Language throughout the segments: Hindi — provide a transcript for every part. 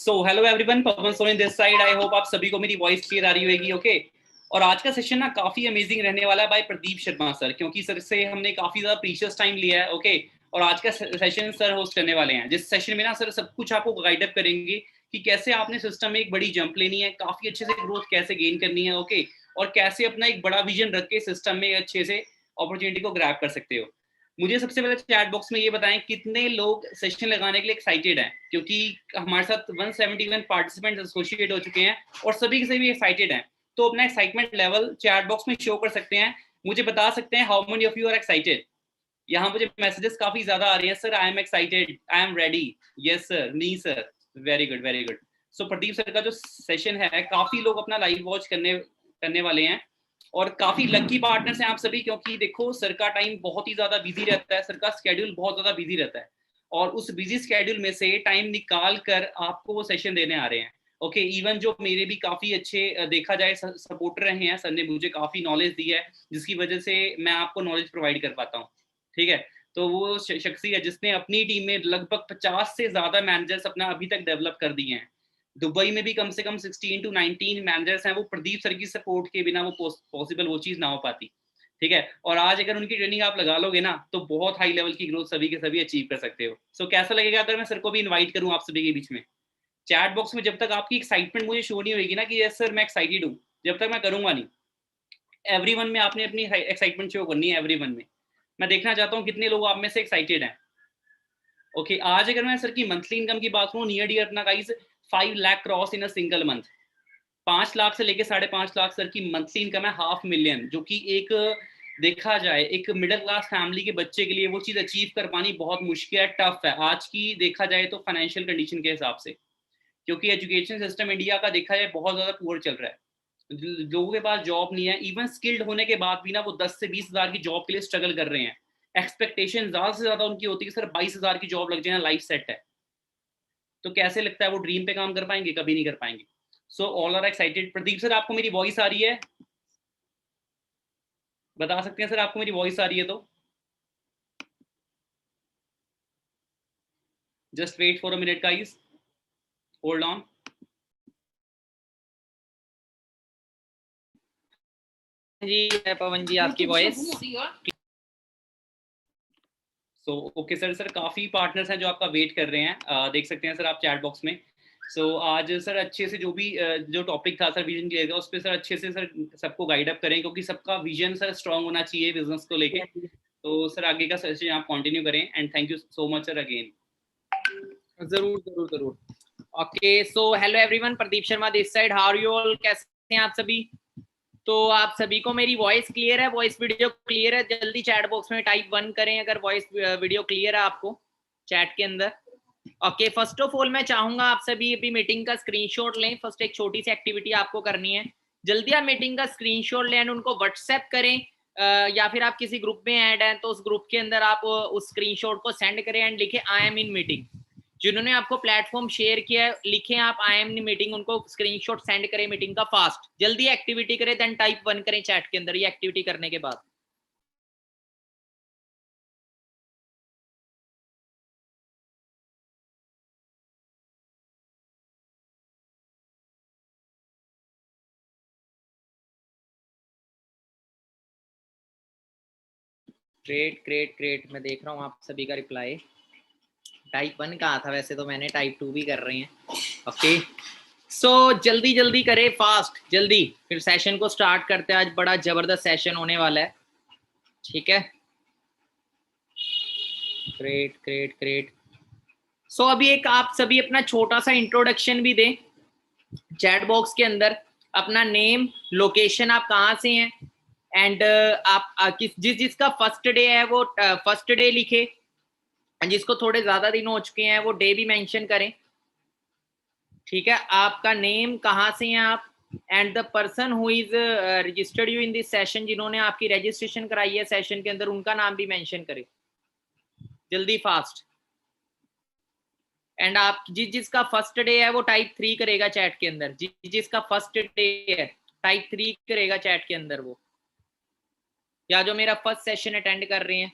So hello everyone, Pavan Soni this side. I hope आप सभी को मेरी वॉइस क्लियर आ रही होगी। ओके और आज का सेशन ना काफी अमेजिंग रहने वाला है बाय प्रदीप शर्मा सर, क्योंकि सर से हमने काफी ज्यादा प्रीशियस टाइम लिया है। ओके और आज का सेशन सर होस्ट करने वाले हैं, जिस सेशन में ना सर सब कुछ आपको गाइड अप करेंगे कि कैसे आपने सिस्टम में एक बड़ी जंप लेनी है, काफी अच्छे से ग्रोथ कैसे गेन करनी है। ओके और कैसे अपना एक बड़ा विजन रख के सिस्टम में अच्छे से अपॉर्चुनिटी को ग्रैब कर सकते हो। मुझे सबसे पहले चैट बॉक्स में ये बताएं कितने लोग सेशन लगाने के लिए एक्साइटेड हैं, क्योंकि हमारे साथ 171 पार्टिसिपेंट्स एसोसिएट हो चुके हैं और सभी के सभी एक्साइटेड हैं। तो अपना एक्साइटमेंट लेवल चैट बॉक्स में शो कर सकते हैं, मुझे बता सकते हैं how many of you are excited. यहाँ मुझे मैसेजेस काफी ज्यादा आ रही हैं, sir I am excited, I am ready, yes sir, नी sir, very good very good. So Pradeep sir का जो सेशन है काफी लोग अपना लाइव वॉच करने वाले हैं और काफी लकी पार्टनर्स हैं आप सभी, क्योंकि देखो सर का टाइम बहुत ही ज्यादा बिजी रहता है, सर का स्केड्यूल बहुत ज्यादा बिजी रहता है और उस बिजी स्केड्यूल में से टाइम निकाल कर आपको वो सेशन देने आ रहे हैं। ओके इवन जो मेरे भी काफी अच्छे देखा जाए सपोर्टर रहे हैं, सर ने मुझे काफी नॉलेज दी है जिसकी वजह से मैं आपको नॉलेज प्रोवाइड कर पाता हूँ। ठीक है, तो वो शख्सी है जिसने अपनी टीम में लगभग 50 से ज्यादा मैनेजर्स अपना अभी तक डेवलप कर दिए हैं। दुबई में भी कम से कम 16 to 19 मैनेजर्स हैं, वो प्रदीप सर की सपोर्ट के बिना वो पॉसिबल वो चीज ना हो पाती। ठीक है, और आज अगर उनकी ट्रेनिंग आप लगा लोगे ना तो बहुत हाई लेवल की ग्रोथ सभी के सभी अचीव कर सकते हो। सो कैसा लगेगा अगर मैं सर को भी इन्वाइट करूं आप सभी के बीच में? चैट बॉक्स में जब तक आपकी एक्साइटमेंट मुझे शो नहीं होगी ना कि यस सर मैं एक्साइटेड हूँ, जब तक मैं करूंगा नहीं। एवरीवन में आपने अपनी एक्साइटमेंट शो करनी है, एवरीवन में। मैं देखना चाहता हूँ कितने लोग आप में से एक्साइटेड हैं। ओके आज अगर मैं सर की मंथली इनकम की बात करूँ, नियर डियर अपना guys 5 lakh cross in a single month. 5 lakh से लेके 5.5 लाख सर की मंथली इनकम है, 500,000, जो कि एक देखा जाए एक मिडिल क्लास फैमिली के बच्चे के लिए वो चीज अचीव कर पानी बहुत मुश्किल है, टफ है आज की देखा जाए तो फाइनेंशियल कंडीशन के हिसाब से, क्योंकि एजुकेशन सिस्टम इंडिया का देखा जाए बहुत ज्यादा पुअर चल रहा है। लोगों के पास जॉब नहीं है, इवन स्किल्ड होने के बाद भी ना वो 10 से 20 हज़ार की जॉब के लिए स्ट्रगल कर रहे हैं। एक्सपेक्टेशन ज्यादा से ज्यादा उनकी होती है सर 22 हज़ार की जॉब लग जाए, लाइफ सेट है। तो कैसे लगता है वो ड्रीम पे काम कर पाएंगे? कभी नहीं कर पाएंगे। So all are excited. Pradeep sir आपको मेरी वॉइस आ रही है? बता सकते हैं सर आपको मेरी वॉइस आ रही है तो? Just wait for a minute guys, hold on. जी पवन जी आपकी voice. So okay sir, sir काफी पार्टनर्स हैं जो आपका वेट कर रहे हैं, देख सकते हैं सर आप चैट बॉक्स में। सो आज सर अच्छे से जो भी जो टॉपिक था सर विजन क्लियर का, उस पर सर अच्छे से सर सबको गाइड अप करें, क्योंकि सबका विजन सर स्ट्रांग होना चाहिए बिजनेस को लेके। तो सर आगे का सेशन आप कंटिन्यू करें and thank you so much sir again. जरूर जरूर जरूर। Okay so hello everyone, Pradeep Sharma this side, how are you all, कैसे हैं आप सभी? तो आप सभी को मेरी वॉइस क्लियर है, वॉइस वीडियो क्लियर है? जल्दी चैट बॉक्स में टाइप 1 करें अगर वॉइस वीडियो क्लियर है आपको चैट के अंदर। ओके फर्स्ट ऑफ ऑल मैं चाहूंगा आप सभी अभी मीटिंग का स्क्रीनशॉट लें। फर्स्ट एक छोटी सी एक्टिविटी आपको करनी है, जल्दी आप मीटिंग का स्क्रीनशॉट लें एंड उनको व्हाट्सएप करें, या फिर आप किसी ग्रुप में ऐड हैं तो उस ग्रुप के अंदर आप उस स्क्रीनशॉट को सेंड करें एंड लिखे आई एम इन मीटिंग। जिन्होंने आपको प्लेटफॉर्म शेयर किया है लिखें आप आई एम इन मीटिंग, उनको स्क्रीनशॉट सेंड करें मीटिंग का फास्ट। जल्दी एक्टिविटी करें देन टाइप 1 करें चैट के अंदर ये एक्टिविटी करने के बाद। ग्रेट ग्रेट ग्रेट, मैं देख रहा हूँ आप सभी का रिप्लाई। टाइप 1 कहा था, वैसे तो मैंने टाइप 2 भी कर रहे हैं। ओके सो जल्दी जल्दी करें फास्ट, जल्दी फिर सेशन को स्टार्ट करते हैं। आज बड़ा जबरदस्त सेशन होने वाला है, ठीक है? Great great great. सो अभी एक आप सभी अपना छोटा सा इंट्रोडक्शन भी दें चैट बॉक्स के अंदर, अपना नेम, लोकेशन, आप कहाँ से हैं एंड आप जिसका फर्स्ट डे है वो फर्स्ट डे लिखे, जिसको थोड़े ज्यादा दिन हो चुके हैं वो डे भी मेंशन करें, ठीक है? आपका नेम, कहाँ से हैं आप and the person who is registered you in this session, जिन्होंने आपकी रजिस्ट्रेशन कराई है सेशन के अंदर उनका नाम भी मेंशन करें, जल्दी फास्ट। एंड आप जिसका फर्स्ट डे है वो टाइप 3 करेगा चैट के अंदर, जिसका फर्स्ट डे है टाइप 3 करेगा चैट के अंदर वो, या जो मेरा फर्स्ट सेशन अटेंड कर रहे हैं।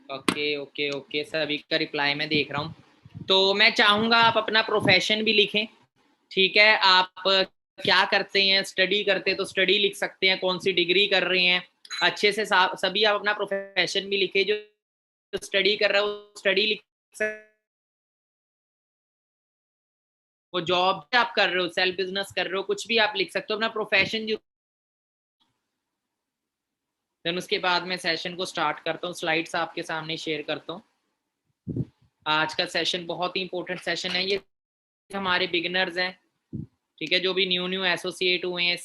ओके ओके ओके, सभी का रिप्लाई मैं देख रहा हूँ। तो मैं चाहूंगा आप अपना प्रोफेशन भी लिखें, ठीक है। आप क्या करते हैं, स्टडी करते तो स्टडी लिख सकते हैं, कौन सी डिग्री कर रहे हैं, अच्छे से सभी आप अपना प्रोफेशन भी लिखे। जो स्टडी कर रहा है वो स्टडी लिख सकते, वो जॉब आप कर रहे हो, सेल्फ बिजनेस कर रहे हो, कुछ भी आप लिख सकते हो अपना प्रोफेशन जो। देन उसके बाद मैं सेशन को स्टार्ट करता हूँ, स्लाइड्स आपके सामने शेयर करता हूँ। आज का सेशन बहुत ही इंपॉर्टेंट सेशन है, ये हमारे बिगिनर्स हैं, ठीक है, जो भी न्यू न्यू एसोसिएट हुए हैं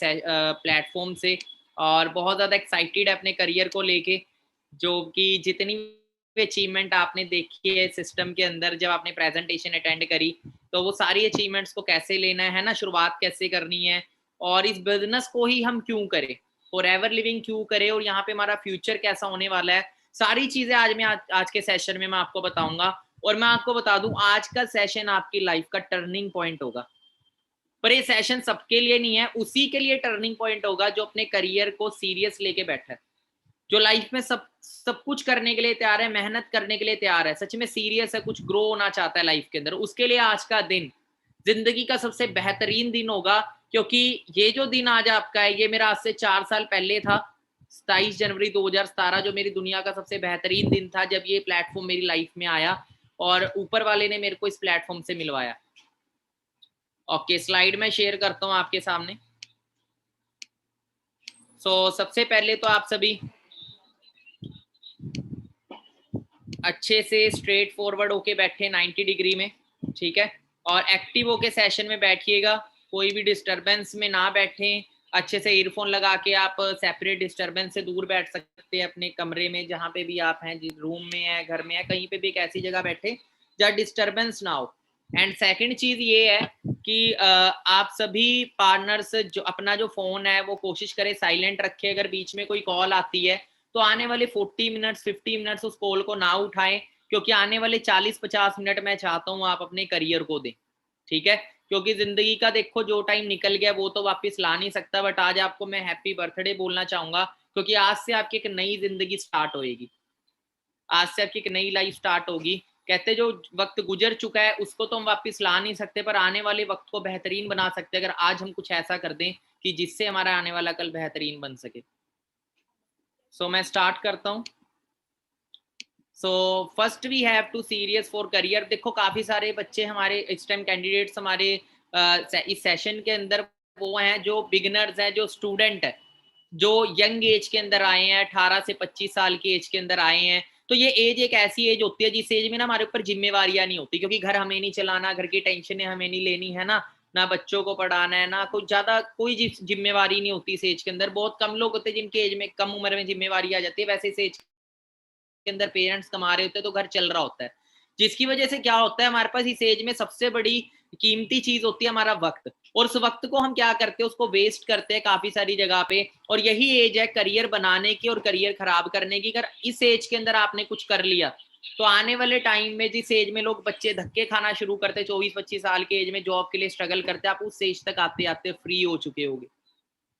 प्लेटफॉर्म से और बहुत ज़्यादा एक्साइटेड है अपने करियर को लेके। जो कि जितनी भी अचीवमेंट आपने देखी है सिस्टम के अंदर, जब आपने प्रेजेंटेशन अटेंड करी, तो वो सारी अचीवमेंट्स को कैसे लेना है ना, शुरुआत कैसे करनी है, और इस बिजनेस को ही हम क्यों करें, फॉर एवर लिविंग क्यों करें, और यहाँ पे हमारा फ्यूचर कैसा होने वाला है, सारी चीजें आज के सेशन में मैं आपको बताऊंगा। और मैं आपको बता दूं, आज का सेशन आपकी लाइफ का टर्निंग पॉइंट होगा। पर ये सेशन सबके लिए नहीं है, उसी के लिए टर्निंग पॉइंट होगा जो अपने करियर को सीरियस लेके बैठा है, जो लाइफ में सब कुछ करने के लिए तैयार है, मेहनत करने के लिए तैयार है, सच में सीरियस है, कुछ ग्रो होना चाहता है लाइफ के अंदर। उसके लिए आज का दिन जिंदगी का सबसे बेहतरीन दिन होगा, क्योंकि ये जो दिन आज आपका है, ये मेरा आज से 4 साल पहले था, 27 जनवरी 2017, जो मेरी दुनिया का सबसे बेहतरीन दिन था, जब ये प्लेटफॉर्म मेरी लाइफ में आया और ऊपर वाले ने मेरे को इस प्लेटफॉर्म से मिलवाया। ओके, स्लाइड में शेयर करता हूं आपके सामने। सबसे पहले तो आप सभी अच्छे से स्ट्रेट फॉरवर्ड होके बैठे 90 डिग्री में, ठीक है, और एक्टिव होके सेशन में बैठिएगा, कोई भी डिस्टरबेंस में ना बैठे। अच्छे से ईयरफोन लगा के आप सेपरेट डिस्टरबेंस से दूर बैठ सकते हैं अपने कमरे में, जहाँ पे भी आप हैं, जिस रूम में है, घर में है, कहीं पे भी एक ऐसी जगह बैठे जहाँ डिस्टरबेंस ना हो। एंड सेकंड चीज ये है कि आप सभी पार्टनर्स जो अपना जो फोन है वो कोशिश करें साइलेंट रखें। अगर बीच में कोई कॉल आती है तो आने वाले 40 मिनट्स 50 मिनट्स उस कॉल को ना उठाएं, क्योंकि आने वाले 40-50 मिनट मैं चाहता हूं आप अपने करियर को दें, ठीक है। क्योंकि जिंदगी का देखो जो टाइम निकल गया वो तो वापस ला नहीं सकता, बट आज आपको मैं हैप्पी बर्थडे बोलना चाहूंगा, क्योंकि आज से आपकी एक नई जिंदगी स्टार्ट होएगी, आज से आपकी एक नई लाइफ स्टार्ट होगी। कहते जो वक्त गुजर चुका है उसको तो हम वापस ला नहीं सकते, पर आने वाले वक्त को बेहतरीन बना सकते हैं अगर आज हम कुछ ऐसा कर दें कि जिससे हमारा आने वाला कल बेहतरीन बन सके। मैं स्टार्ट करता हूँ। First we have to serious for career. देखो काफी सारे बच्चे हमारे इस टाइम कैंडिडेट्स हमारे इस सेशन के अंदर वो हैं जो बिगिनर्स हैं, जो स्टूडेंट है, जो यंग एज के अंदर आए हैं, 18 से 25 साल की एज के अंदर आए हैं। तो ये एज एक ऐसी एज होती है जिस एज में ना हमारे ऊपर जिम्मेवारियां नहीं होती, क्योंकि घर हमें नहीं चलाना, घर की टेंशन हमें नहीं लेनी है ना बच्चों को पढ़ाना है, ना कुछ ज्यादा कोई जिम्मेवारी नहीं होती इस एज के अंदर। बहुत कम लोग होते हैं जिनके एज में कम उम्र में जिम्मेवारी आ जाती है, वैसे इस एज के अंदर पेरेंट्स कमा रहे होते हैं तो घर चल रहा होता है, जिसकी वजह से क्या होता है हमारे पास इस एज में सबसे बड़ी कीमती चीज होती है हमारा वक्त, और उस वक्त को हम क्या करते हैं, उसको वेस्ट करते हैं काफी सारी जगह पे। और यही एज है करियर बनाने की और करियर खराब करने की। अगर इस एज के अंदर आपने कुछ कर लिया तो आने वाले टाइम में जिस एज में लोग बच्चे धक्के खाना शुरू करते, 24-25 साल के एज में जॉब के लिए स्ट्रगल करते, आप उस एज तक आते आते फ्री हो चुके होंगे,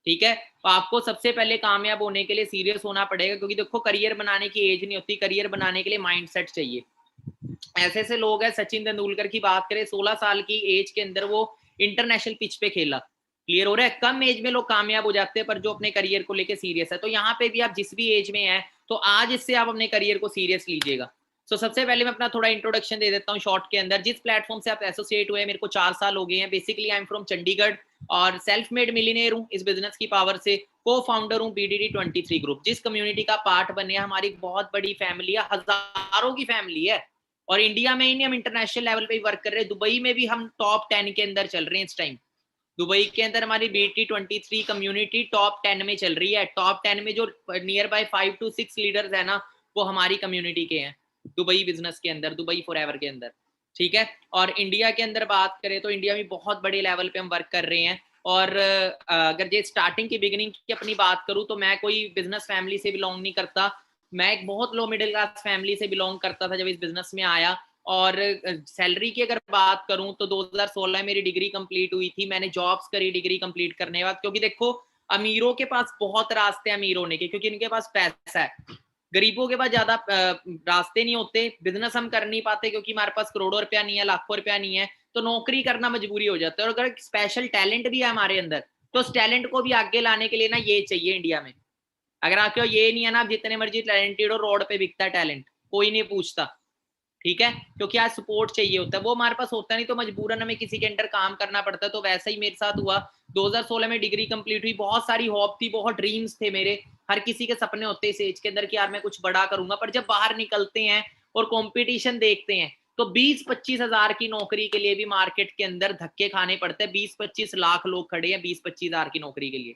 ठीक है। तो आपको सबसे पहले कामयाब होने के लिए सीरियस होना पड़ेगा, क्योंकि देखो करियर बनाने की एज नहीं होती, करियर बनाने के लिए माइंडसेट चाहिए। ऐसे ऐसे लोग हैं, सचिन तेंदुलकर की बात करें, 16 साल की एज के अंदर वो इंटरनेशनल पिच पे खेला, क्लियर हो रहा है। कम एज में लोग कामयाब हो जाते हैं, पर जो अपने करियर को लेके सीरियस है। तो यहाँ पे भी आप जिस भी एज में है, तो आज इससे आप अपने करियर को सीरियस लीजिएगा। सबसे पहले मैं अपना थोड़ा इंट्रोडक्शन दे देता हूँ शॉर्ट के अंदर। जिस प्लेटफॉर्म से आप एसोसिएट हुए, मेरे को 4 साल हो गए हैं। Basically I am from Chandigarh और सेल्फ मेड मिलीनियर हूँ इस बिजनेस की पावर से। को फाउंडर हूँ BDD 23 ग्रुप, जिस कम्युनिटी का पार्ट बने। हमारी बहुत बड़ी फैमिली है, हजारों की फैमिली है, और इंडिया में ही नहीं, हम इंटरनेशनल लेवल पे वर्क कर रहे हैं। दुबई में भी हम टॉप 10 के अंदर चल रहे हैं इस टाइम। दुबई के अंदर हमारी BDD 23 कम्युनिटी टॉप 10 में चल रही है। टॉप 10 में जो नियर बाय 5 to 6 लीडर्स है ना, वो हमारी कम्युनिटी के हैं दुबई बिजनेस के अंदर, दुबई फॉरएवर के अंदर, ठीक है। और इंडिया के अंदर बात करें तो इंडिया में बहुत बड़े लेवल पे हम वर्क कर रहे हैं। और अगर ये स्टार्टिंग की बिगिनिंग की अपनी बात करूं, तो मैं कोई बिजनेस फैमिली से बिलोंग नहीं करता। मैं एक बहुत लो मिडिल क्लास फैमिली से बिलोंग करता था जब इस बिजनेस में आया। और सैलरी की अगर बात करूं तो 2016 मेरी डिग्री कंप्लीट हुई थी। मैंने जॉब्स करी डिग्री कंप्लीट करने के बाद, क्योंकि देखो अमीरों के पास बहुत रास्ते हैं अमीर होने के, क्योंकि इनके पास पैसा है। गरीबों के पास ज्यादा रास्ते नहीं होते, बिजनेस हम कर नहीं पाते क्योंकि हमारे पास करोड़ों रुपया नहीं है, लाखों रुपया नहीं है, तो नौकरी करना मजबूरी हो जाता है। और अगर स्पेशल टैलेंट भी है हमारे अंदर, तो उस टैलेंट को भी आगे लाने के लिए ना ये चाहिए इंडिया में। अगर आपके ये नहीं है ना, आप जितने मर्जी टैलेंटेड हो, रोड पे बिकता है टैलेंट, कोई नहीं पूछता, ठीक है, क्योंकि आज सपोर्ट चाहिए होता है, वो हमारे पास होता नहीं, तो मजबूरन हमें किसी के अंडर काम करना पड़ता है। तो वैसा ही मेरे साथ हुआ। 2016 में डिग्री कंप्लीट हुई, बहुत सारी होप थी, बहुत ड्रीम्स थे मेरे, हर किसी के सपने होते हैं इस एज के अंदर कि यार मैं कुछ बड़ा करूंगा। पर जब बाहर निकलते हैं और कंपटीशन देखते हैं, तो 20-25 हजार की नौकरी के लिए भी मार्केट के अंदर धक्के खाने पड़ते हैं। 20-25 लाख लोग खड़े हैं 20-25 हजार की नौकरी के लिए।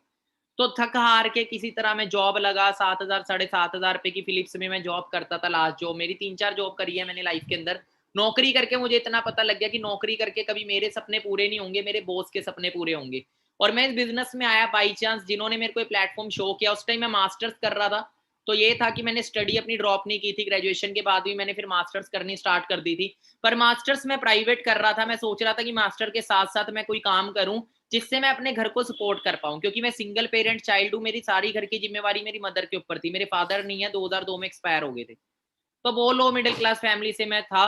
तो थक हार के किसी तरह मैं जॉब लगा, 7,000 7,500 रुपए की फिलिप्स में मैं जॉब करता था। लास्ट जॉब मेरी 3-4 जॉब करी है मैंने लाइफ के अंदर। नौकरी करके मुझे इतना पता लग गया कि नौकरी करके कभी मेरे सपने पूरे नहीं होंगे, मेरे बॉस के सपने पूरे होंगे। और मैं इस बिजनेस में आया बाई चांस, जिन्होंने मेरे को प्लेटफॉर्म शो किया। उस टाइम मैं मास्टर्स कर रहा था, तो ये था कि मैंने स्टडी अपनी ड्रॉप नहीं की थी, ग्रेजुएशन के बाद भी मैंने फिर मास्टर्स करनी स्टार्ट कर दी थी। पर मास्टर्स मैं प्राइवेट कर रहा था, मैं सोच रहा था कि मास्टर के साथ साथ मैं कोई काम करूं जिससे मैं अपने घर को सपोर्ट कर पाऊं, क्योंकि मैं सिंगल पेरेंट चाइल्ड हूं, मेरी सारी घर की जिम्मेवारी मेरी मदर के ऊपर थी। मेरे फादर नहीं है, 2002 में एक्सपायर हो गए थे, तो वो लो मिडिल क्लास फैमिली से मैं था।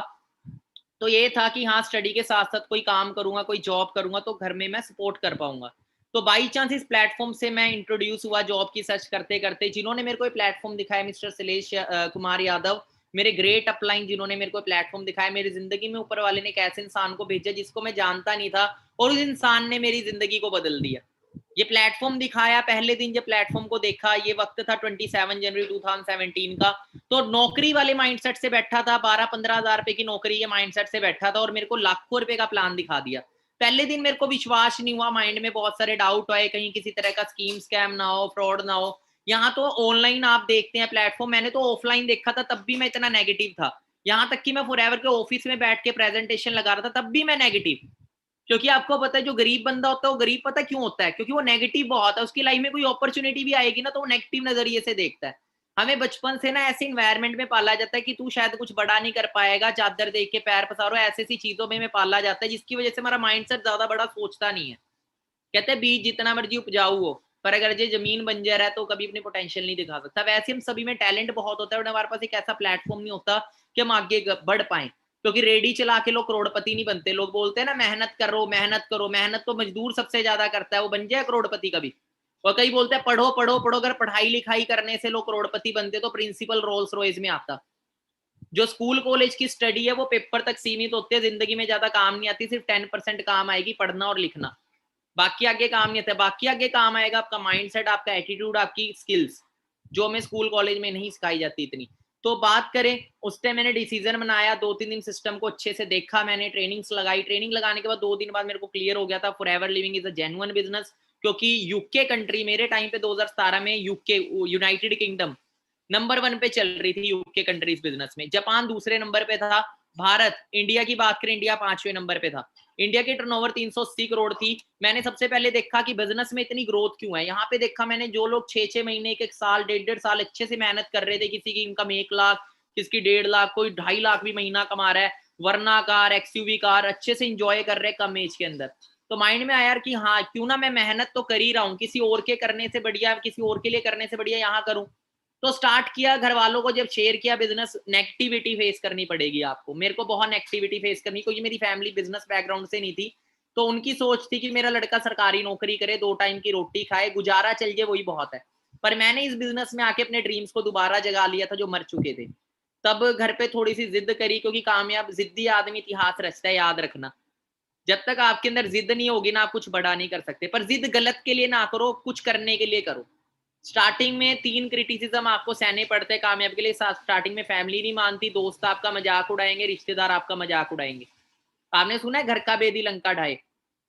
तो ये था कि हाँ, स्टडी के साथ साथ कोई काम करूंगा, कोई जॉब करूंगा, तो घर में मैं सपोर्ट कर पाऊंगा। तो बाई चांस इस प्लेटफॉर्म से मैं इंट्रोड्यूस हुआ जॉब की सर्च करते करते। जिन्होंने मेरे को प्लेटफॉर्म दिखाया, मिस्टर शैलेश कुमार यादव, मेरे ग्रेट अपलाइन, जिन्होंने मेरे को प्लेटफॉर्म दिखाया। मेरी जिंदगी में ऊपर वाले ने एक ऐसे इंसान को भेजा जिसको मैं जानता नहीं था, और उस इंसान ने मेरी जिंदगी को बदल दिया। ये प्लेटफॉर्म दिखाया, पहले दिन जब प्लेटफॉर्म को देखा, ये वक्त था 27 जनवरी 2017 का, तो नौकरी वाले माइंडसेट से बैठा था, 12-15 हजार रुपए की नौकरी के माइंडसेट से बैठा था, और मेरे को लाखों रुपए का प्लान दिखा दिया। पहले दिन मेरे को विश्वास नहीं हुआ, माइंड में बहुत सारे डाउट आए, कहीं किसी तरह का स्कीम स्कैम ना हो, फ्रॉड ना हो। यहाँ तो ऑनलाइन आप देखते हैं प्लेटफॉर्म, मैंने तो ऑफलाइन देखा था, तब भी मैं इतना नेगेटिव था। यहाँ तक कि मैं फॉरएवर के ऑफिस में बैठ के प्रेजेंटेशन लगा रहा था, तब भी मैं नेगेटिव। क्योंकि आपको पता है जो गरीब बंदा होता है वो गरीब पता क्यों होता है, क्योंकि वो नेगेटिव बहुत है। उसकी लाइफ में कोई अपॉर्चुनिटी भी आएगी ना, तो वो नेगेटिव नजरिए से देखता है। हमें बचपन से ना ऐसे इन्वायरमेंट में पाला जाता है कि तू शायद कुछ बड़ा नहीं कर पाएगा, चादर देख के पैर पसारो, ऐसी ऐसी चीजों में पाला जाता है, जिसकी वजह से हमारा माइंडसेट ज्यादा बड़ा सोचता नहीं है। कहते हैं बीज जितना मर्जी उपजाऊ हो, पर अगर ये जमीन बंजर है तो कभी अपनी पोटेंशियल नहीं दिखा सकता। वैसे हम सभी में टैलेंट बहुत होता है, और हमारे पास एक ऐसा प्लेटफॉर्म नहीं होता कि हम आगे बढ़ पाए। क्योंकि रेडी चला के लोग करोड़पति नहीं बनते। लोग बोलते हैं ना मेहनत करो मेहनत करो, मेहनत तो मजदूर सबसे ज्यादा करता है, वो बन जाए करोड़पति कभी। और कई बोलते हैं पढ़ो पढ़ो पढ़ो, अगर पढ़ाई लिखाई करने से लोग करोड़पति बनते तो प्रिंसिपल रोल्स रॉयस में आता। जो स्कूल कॉलेज की स्टडी है वो पेपर तक सीमित होती है, जिंदगी में ज्यादा काम नहीं आती, सिर्फ 10% काम आएगी, पढ़ना और लिखना, बाकी आगे काम नहीं आता। बाकी आगे काम आएगा आपका माइंडसेट, आपका एटीट्यूड, आपकी स्किल्स, जो हमें स्कूल कॉलेज में नहीं सिखाई जाती इतनी। तो बात करें, उस टाइम मैंने डिसीजन बनाया, 2-3 दिन सिस्टम को अच्छे से देखा, मैंने ट्रेनिंग्स लगाई। ट्रेनिंग लगाने के बाद 2 दिन बाद मेरे को क्लियर हो गया था forever living is a genuine business. क्योंकि यूके कंट्री मेरे टाइम पे 2017 में यूके यूनाइटेड किंगडम नंबर 1 पे चल रही थी यूके कंट्रीज बिजनेस में, जापान दूसरे नंबर पे था, भारत, इंडिया की बात करें इंडिया 5वें नंबर पे था। इंडिया की टर्नओवर 380 करोड़ थी। मैंने सबसे पहले देखा कि बिजनेस में इतनी ग्रोथ क्यों है। यहाँ पे देखा मैंने जो लोग 6-6 महीने, 1-1 साल, 1.5 साल अच्छे से मेहनत कर रहे थे, किसी की इनकम 1 लाख, किसकी 1.5 लाख, कोई 2.5 लाख भी महीना कमा रहा है, वरना कार, एक्सयूवी कार अच्छे से इंजॉय कर रहे कम एज के अंदर। तो माइंड में आया कि हाँ, क्यों ना मैं मेहनत तो कर ही रहा हूँ, किसी और के करने से बढ़िया, किसी और के लिए करने से बढ़िया यहाँ करूँ। तो स्टार्ट किया, घर वालों को जब शेयर किया बिजनेस, नेगेटिविटी फेस करनी पड़ेगी आपको। मेरे को बहुत नेगेटिविटी फेस करनी, क्योंकि मेरी फैमिली बिजनेस बैकग्राउंड से नहीं थी। तो उनकी सोच थी कि मेरा लड़का सरकारी नौकरी करे, 2 टाइम की रोटी खाए, गुजारा चल जाए, वही बहुत है। पर मैंने इस बिजनेस में आके अपने ड्रीम्स को दोबारा जगा लिया था जो मर चुके थे। तब घर पे थोड़ी सी जिद करी, क्योंकि कामयाब जिद्दी आदमी इतिहास रचता है, याद रखना। जब तक आपके अंदर जिद नहीं होगी ना, आप कुछ बड़ा नहीं कर सकते। पर जिद गलत के लिए ना करो, कुछ करने के लिए करो। स्टार्टिंग में 3 क्रिटिसिज्म आपको सहने पड़ते हैं कामयाब के लिए। स्टार्टिंग में फैमिली नहीं मानती, दोस्त आपका मजाक उड़ाएंगे, रिश्तेदार आपका मजाक उड़ाएंगे। आपने सुना है घर का बेदी लंका ढाए,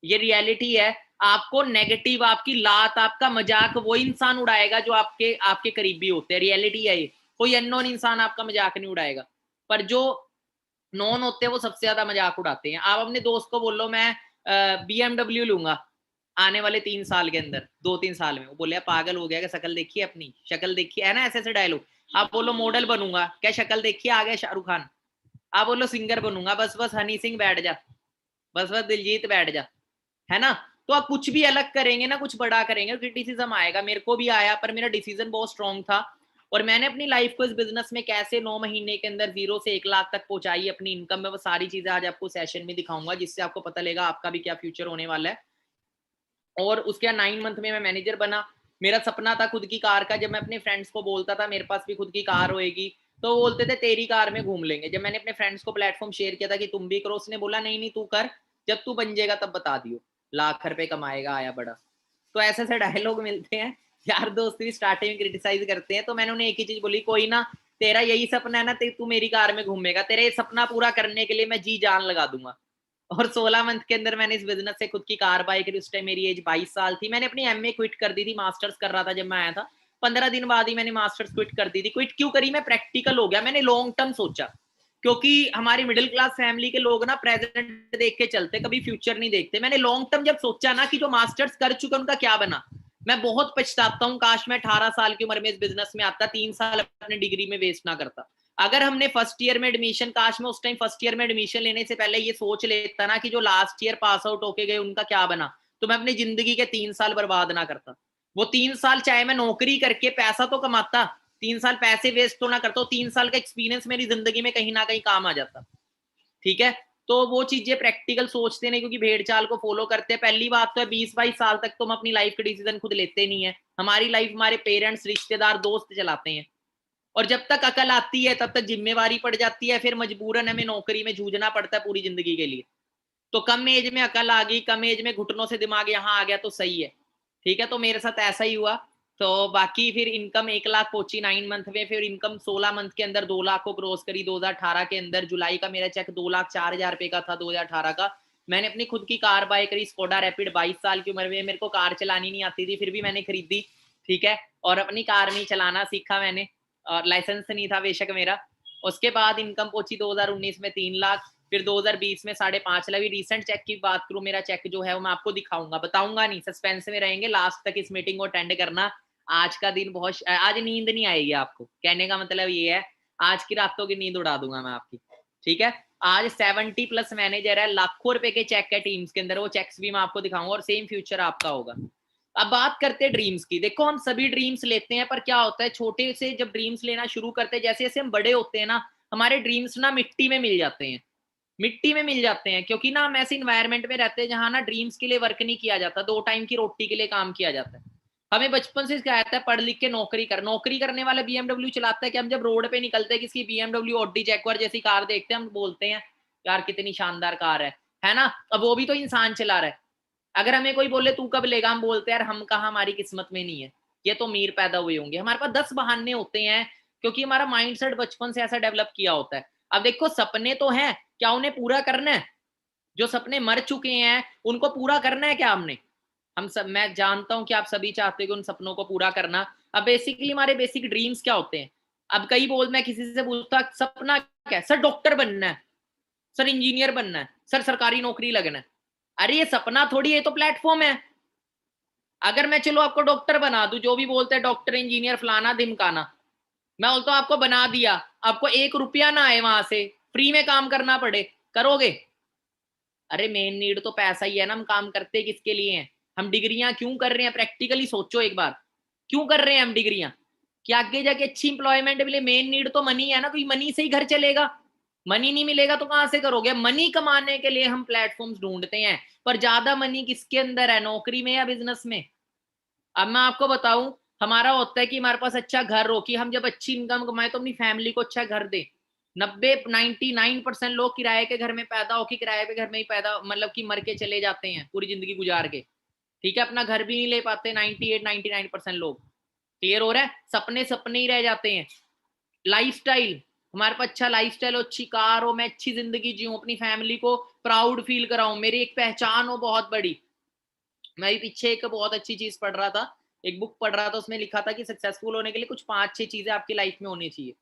ये रियलिटी है। आपको नेगेटिव, आपकी लात, आपका मजाक वो इंसान उड़ाएगा जो आपके आपके करीबी होते हैं। रियलिटी है ये, कोई अननोन इंसान आपका मजाक नहीं उड़ाएगा। पर जो नॉन होते हैं वो सबसे ज्यादा मजाक उड़ाते हैं। आप अपने दोस्त को बोलो मैं BMW लूंगा आने वाले 3 साल के अंदर, 2-3 साल में, वो बोले पागल हो गया, क्या शक्ल देखी है अपनी, शक्ल देखी है ना, ऐसे ऐसे डायलॉग। आप बोलो मॉडल बनूंगा, क्या शक्ल देखी, आ गया शाहरुख खान। आप बोलो सिंगर बनूंगा, बस बस हनी सिंह बैठ जा, बस बस दिलजीत बैठ जा, है ना। तो आप कुछ भी अलग करेंगे ना, कुछ बड़ा करेंगे, क्रिटिसिज्म आएगा। मेरे को भी आया, पर मेरा डिसीजन बहुत स्ट्रॉन्ग था। और मैंने अपनी लाइफ को इस बिजनेस में कैसे 9 महीने के अंदर 0 से 1 लाख तक पहुंचाई अपनी इनकम में, वो सारी चीजें आज आपको सेशन में दिखाऊंगा, जिससे आपको पता लगेगा आपका भी क्या फ्यूचर होने वाला है। और उसके 9 मंथ में मैं मैनेजर बना। मेरा सपना था खुद की कार का। जब मैं अपने फ्रेंड्स को बोलता था मेरे पास भी खुद की कार होएगी, तो वो बोलते थे तेरी कार में घूम लेंगे। जब मैंने अपने फ्रेंड्स को प्लेटफॉर्म शेयर किया था कि तुम भी करो, उसने बोला नहीं नहीं तू कर, जब तू बन जाएगा तब बता दियो, लाख रुपए कमाएगा आया बड़ा। तो ऐसे ऐसे डायलॉग मिलते हैं, यार दोस्त भी स्टार्टिंग में क्रिटिसाइज करते हैं। तो मैंने उन्हें एक ही चीज बोली, कोई ना, तेरा यही सपना है ना, तू मेरी कार में घूमेगा, तेरे सपना पूरा करने के लिए मैं जी जान लगा दूंगा। और 16 मंथ के अंदर मैंने इस बिजनेस से खुद की कार बाई करी। उस टाइम मेरी एज 22 साल थी। मैंने अपनी एमए क्विट कर दी थी, मास्टर्स कर रहा था जब मैं आया था। 15 दिन बाद ही मैंने मास्टर्स क्विट कर दी थी। क्विट क्यों करी? मैं प्रैक्टिकल हो गया, मैंने लॉन्ग टर्म सोचा। क्योंकि हमारी मिडिल क्लास फैमिली के लोग ना प्रेजेंट देख के चलते, कभी फ्यूचर नहीं देखते। मैंने लॉन्ग टर्म जब सोचा ना कि जो मास्टर्स कर चुके उनका क्या बना, मैं बहुत पछताता हूँ, काश मैं 18 साल की उम्र में इस बिजनेस में आता, 3 साल अपने डिग्री में वेस्ट ना करता। अगर हमने फर्स्ट ईयर में एडमिशन, काश मैं उस टाइम फर्स्ट ईयर में एडमिशन लेने से पहले ये सोच लेता ना कि जो लास्ट ईयर पास आउट होके गए उनका क्या बना, तो मैं अपनी जिंदगी के 3 साल बर्बाद ना करता। वो 3 साल चाहे मैं नौकरी करके पैसा तो कमाता, 3 साल पैसे वेस्ट तो ना करता, 3 साल का एक्सपीरियंस मेरी जिंदगी में कहीं ना कहीं काम आ जाता। ठीक है, तो वो चीजें प्रैक्टिकल सोचते नहीं, क्योंकि भेड़ चाल को फॉलो करते हैं। पहली बात तो है 20-22 साल तक तो हम अपनी लाइफ के डिसीजन खुद लेते नहीं है। हमारी लाइफ हमारे पेरेंट्स, रिश्तेदार, दोस्त चलाते हैं। और जब तक अकल आती है तब तक जिम्मेवारी पड़ जाती है, फिर मजबूरन हमें नौकरी में जूझना पड़ता है पूरी जिंदगी के लिए। तो कम एज में अकल आ गई, कम एज में घुटनों से दिमाग यहाँ आ गया तो सही है। ठीक है, तो मेरे साथ ऐसा ही हुआ। तो बाकी फिर इनकम 1 लाख पहुंची 9 मंथ में, फिर इनकम 16 मंथ के अंदर 2 लाख को क्रॉस करी। 2018 के अंदर जुलाई का मेरा चेक 2,04,000 रुपए का था 2018 का। मैंने अपनी खुद की कार बाय करी, स्कोडा रैपिड। 22 साल की उम्र में मेरे को कार चलानी नहीं आती थी, फिर भी मैंने खरीदी। ठीक है, और अपनी कार में चलाना सीखा मैंने, और लाइसेंस नहीं था बेशक मेरा। उसके बाद इनकम पहुंची 2019 में 3 लाख, फिर 2020 में 5.5 लाख। रिसेंट चेक की बात करूं, मेरा चेक जो है वो मैं आपको दिखाऊंगा, बताऊंगा नहीं, सस्पेंस में रहेंगे, लास्ट तक इस मीटिंग को अटेंड करना। आज का दिन बहुत, आज नींद नहीं आएगी आपको, कहने का मतलब ये है, आज की रातों की नींद उड़ा दूंगा मैं आपकी। ठीक है, आज 70+ मैनेजर है, लाखों रुपए के चेक है टीम्स के अंदर, वो चेक्स भी मैं आपको दिखाऊंगा, और सेम फ्यूचर आपका होगा। अब बात करते हैं ड्रीम्स की। देखो हम सभी ड्रीम्स लेते हैं, पर क्या होता है, छोटे से जब ड्रीम्स लेना शुरू करते हैं, जैसे जैसे हम बड़े होते हैं ना, हमारे ड्रीम्स ना मिट्टी में मिल जाते हैं, मिट्टी में मिल जाते हैं। क्योंकि ना हम ऐसे इन्वायरमेंट में रहते हैं जहां ना ड्रीम्स के लिए वर्क नहीं किया जाता, 2 टाइम की रोटी के लिए काम किया जाता है। हमें बचपन से सिखाया जाता है पढ़ लिख के नौकरी कर। नौकरी करने वाला बीएमडब्ल्यू चलाता है कि हम जब रोड पे निकलते हैं, किसी बीएमडब्ल्यू ऑडी जैगुआर जैसी कार देखते हैं, हम बोलते हैं यार कितनी शानदार कार है ना। अब वो भी तो इंसान चला रहा है। अगर हमें कोई बोले तू कब लेगा, हम बोलते हैं यार हम कहा, हमारी किस्मत में नहीं है, ये तो अमीर पैदा हुए होंगे। हमारे पास 10 बहाने होते हैं, क्योंकि हमारा माइंडसेट बचपन से ऐसा डेवलप किया होता है। अब देखो सपने तो हैं, क्या उन्हें पूरा करना है? जो सपने मर चुके हैं उनको पूरा करना है क्या हमने? हम सब, मैं जानता हूं कि आप सभी चाहते हो कि उन सपनों को पूरा करना। अब बेसिकली हमारे बेसिक ड्रीम्स क्या होते हैं? अब कई बोल, मैं किसी से पूछता सपना क्या है, सर डॉक्टर बनना है, सर इंजीनियर बनना है, सर सरकारी नौकरी लगना है। अरे ये सपना थोड़ी, ये तो प्लेटफॉर्म है। अगर मैं चलो आपको डॉक्टर बना दूं, जो भी बोलते हैं डॉक्टर इंजीनियर फलाना ढिमकाना, मैं बोलता हूं आपको बना दिया, आपको 1 रुपया ना आए, वहां से फ्री में काम करना पड़े, करोगे? अरे मेन नीड तो पैसा ही है ना, हम काम करते किसके लिए हैं? हम डिग्रियां क्यों कर रहे हैं? प्रैक्टिकली सोचो एक बार, क्यों कर रहे हैं हम डिग्रियां? कि आगे जाके अच्छी इंप्लॉयमेंट मिले। मेन नीड तो मनी है ना, कोई मनी से ही घर चलेगा, मनी नहीं मिलेगा तो कहां से करोगे? मनी कमाने के लिए हम प्लेटफॉर्म्स ढूंढते हैं, पर ज्यादा मनी किसके अंदर है, नौकरी में या बिजनेस में? अब मैं आपको बताऊं, हमारा होता है कि हमारे पास अच्छा घर हो, कि हम जब अच्छी इनकम कमाए तो अपनी फैमिली को अच्छा घर दे। 99% लोग किराए के घर में पैदा होकर किराए पे घर में ही पैदा, मतलब कि मर के चले जाते हैं पूरी जिंदगी गुजार के। ठीक है, अपना घर भी नहीं ले पाते 98-99% लोग। क्लियर हो रहा है? सपने सपने ही रह जाते हैं। लाइफस्टाइल, हमारे पास अच्छा लाइफस्टाइल हो, अच्छी कार हो, मैं अच्छी जिंदगी जीऊं, अपनी फैमिली को प्राउड फील कराऊं, मेरी एक पहचान हो बहुत बड़ी। मैं भी पीछे एक बहुत अच्छी चीज पढ़ रहा था, एक बुक पढ़ रहा था, उसमें लिखा था कि सक्सेसफुल होने के लिए कुछ 5-6 चीजें आपकी लाइफ में होनी चाहिए।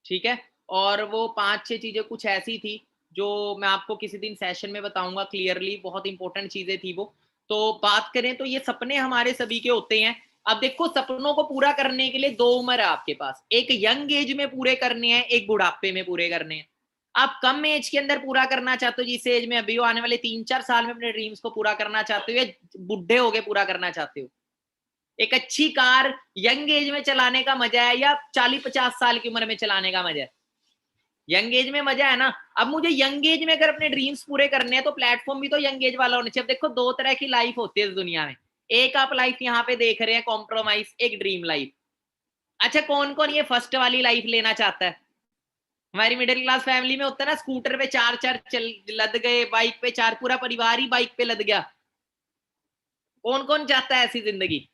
ठीक है, और वो 5-6 चीजें कुछ ऐसी थी जो मैं आपको किसी दिन सेशन में बताऊंगा क्लियरली, बहुत इंपॉर्टेंट चीजें थी वो। तो बात करें तो ये सपने हमारे सभी के होते हैं। अब देखो सपनों को पूरा करने के लिए 2 उम्र है आपके पास, एक यंग एज में पूरे करने हैं, एक बुढ़ापे में पूरे करने हैं। आप कम एज के अंदर पूरा करना चाहते हो, जिस एज में अभी हो, आने वाले 3-4 साल में अपने ड्रीम्स को पूरा करना चाहते हो, या बुढ़े हो गए पूरा करना चाहते हो? एक अच्छी कार यंग एज में चलाने का मजा है या 40-50 साल की उम्र में चलाने का मजा है? यंग एज में मजा है ना। अब मुझे यंग एज में अगर अपने ड्रीम्स पूरे करने हैं तो प्लेटफॉर्म भी तो यंग एज वाला होना चाहिए। अब देखो दो तरह की लाइफ होती है इस दुनिया में, एक आप लाइफ यहाँ पे देख रहे हैं कॉम्प्रोमाइज, एक ड्रीम लाइफ। अच्छा कौन कौन ये फर्स्ट वाली लाइफ लेना चाहता है? हमारी मिडिल क्लास फैमिली में होता है ना, स्कूटर पे चार चार चल लद गए, बाइक पे चार, पूरा परिवार ही बाइक पे लद गया। कौन कौन चाहता है ऐसी जिंदगी?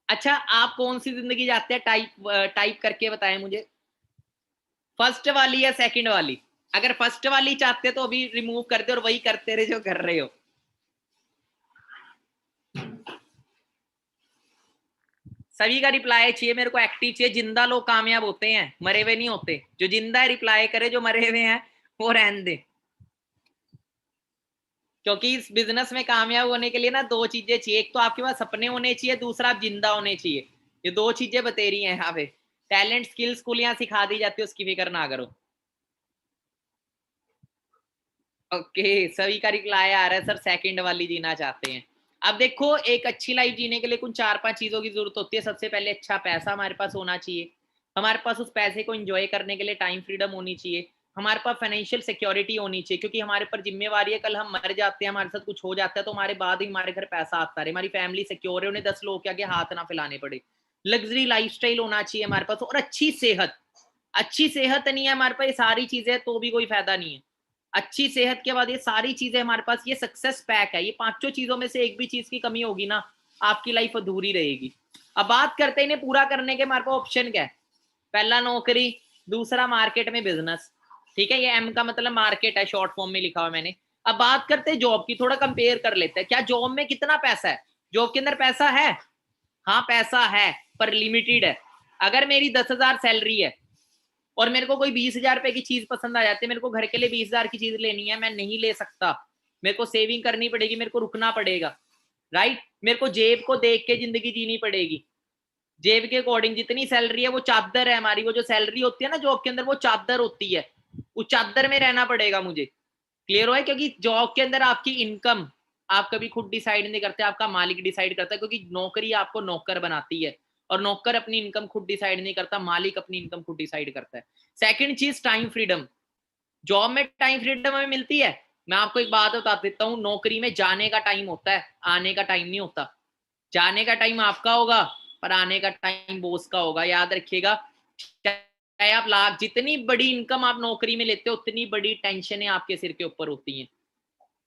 अच्छा आप कौन सी जिंदगी चाहते हैं? टाइप करके बताएं मुझे, फर्स्ट वाली या सेकंड वाली? अगर फर्स्ट वाली चाहते तो अभी रिमूव कर दे और वही करते रहे जो कर रहे हो। सभी का रिप्लाई चाहिए मेरे को, एक्टिव चाहिए। जिंदा लोग कामयाब होते हैं, मरे हुए नहीं होते। जो जिंदा है रिप्लाई करे, जो मरे हुए हैं वो रहने दे। क्योंकि इस बिजनेस में कामयाब होने के लिए ना दो चीजें चाहिए, एक तो आपके पास सपने होने चाहिए, दूसरा आप जिंदा होने चाहिए। ये दो चीजें बतेरी हैं यहाँ पे। टैलेंट स्किल स्कूल यहाँ सिखा दी जाती है, उसकी फिक्र ना करो। ओके सभी का रिप्लाई आ रहा है, सर सेकंड वाली जीना चाहते हैं। अब देखो एक अच्छी लाइफ जीने के लिए कुछ 4-5 चीजों की जरूरत होती है। सबसे पहले अच्छा पैसा हमारे पास होना चाहिए, हमारे पास उस पैसे को एंजॉय करने के लिए टाइम फ्रीडम होनी चाहिए, हमारे पास फाइनेंशियल सिक्योरिटी होनी चाहिए, क्योंकि हमारे पर जिम्मेवारी है, कल हम मर जाते हैं, हमारे साथ कुछ हो जाता है तो हमारे बाद ही हमारे घर पैसा आता रहे, हमारी फैमिली सिक्योर है, उन्हें 10 लोग के आगे हाथ ना फैलाने पड़े। लग्जरी लाइफस्टाइल होना चाहिए हमारे पास, और अच्छी सेहत। अच्छी सेहत नहीं है हमारे पास, ये सारी चीजें तो भी कोई फायदा नहीं है। अच्छी सेहत के बाद ये सारी चीजें हमारे पास, ये सक्सेस पैक है। ये पांचों चीजों में से एक भी चीज की कमी होगी ना, आपकी लाइफ अधूरी रहेगी। अब बात करते हैं इन्हें पूरा करने के हमारे पास ऑप्शन क्या है। पहला नौकरी, दूसरा मार्केट में बिजनेस। ठीक है, ये एम का मतलब मार्केट है, शॉर्ट फॉर्म में लिखा हुआ मैंने। अब बात करते हैं जॉब की, थोड़ा कंपेयर कर लेते हैं। क्या जॉब में कितना पैसा है? जॉब के अंदर पैसा है? हाँ पैसा है, पर लिमिटेड है। अगर मेरी 10,000 सैलरी है और मेरे को कोई 20,000 रुपए की चीज पसंद आ जाती है, मेरे को घर के लिए 20,000 की चीज लेनी है, मैं नहीं ले सकता। मेरे को सेविंग करनी पड़ेगी, मेरे को रुकना पड़ेगा, राइट। मेरे को जेब को देख के जिंदगी जीनी पड़ेगी, जेब के अकॉर्डिंग। जितनी सैलरी है वो चादर है हमारी, वो जो सैलरी होती है ना जॉब के अंदर, वो चादर होती है, उस चादर में रहना पड़ेगा मुझे। क्लियर हो है? क्योंकि जॉब के अंदर आपकी इनकम आप कभी खुद डिसाइड नहीं करते, आपका मालिक डिसाइड करता है, क्योंकि नौकरी आपको नौकर बनाती है, और नौकर अपनी इनकम खुद डिसाइड नहीं करता, मालिक अपनी इनकम खुद डिसाइड करता है। सेकंड चीज टाइम फ्रीडम। जॉब में टाइम फ्रीडम हमें मिलती है। मैं आपको एक बात बता देता हूँ, नौकरी में जाने का टाइम होता है, आने का टाइम नहीं होता। जाने का टाइम आपका होगा पर आने का टाइम बॉस का होगा, याद रखिएगा। चाहे आप लाख, जितनी बड़ी इनकम आप नौकरी में लेते हो उतनी बड़ी टेंशनें आपके सिर के ऊपर होती हैं।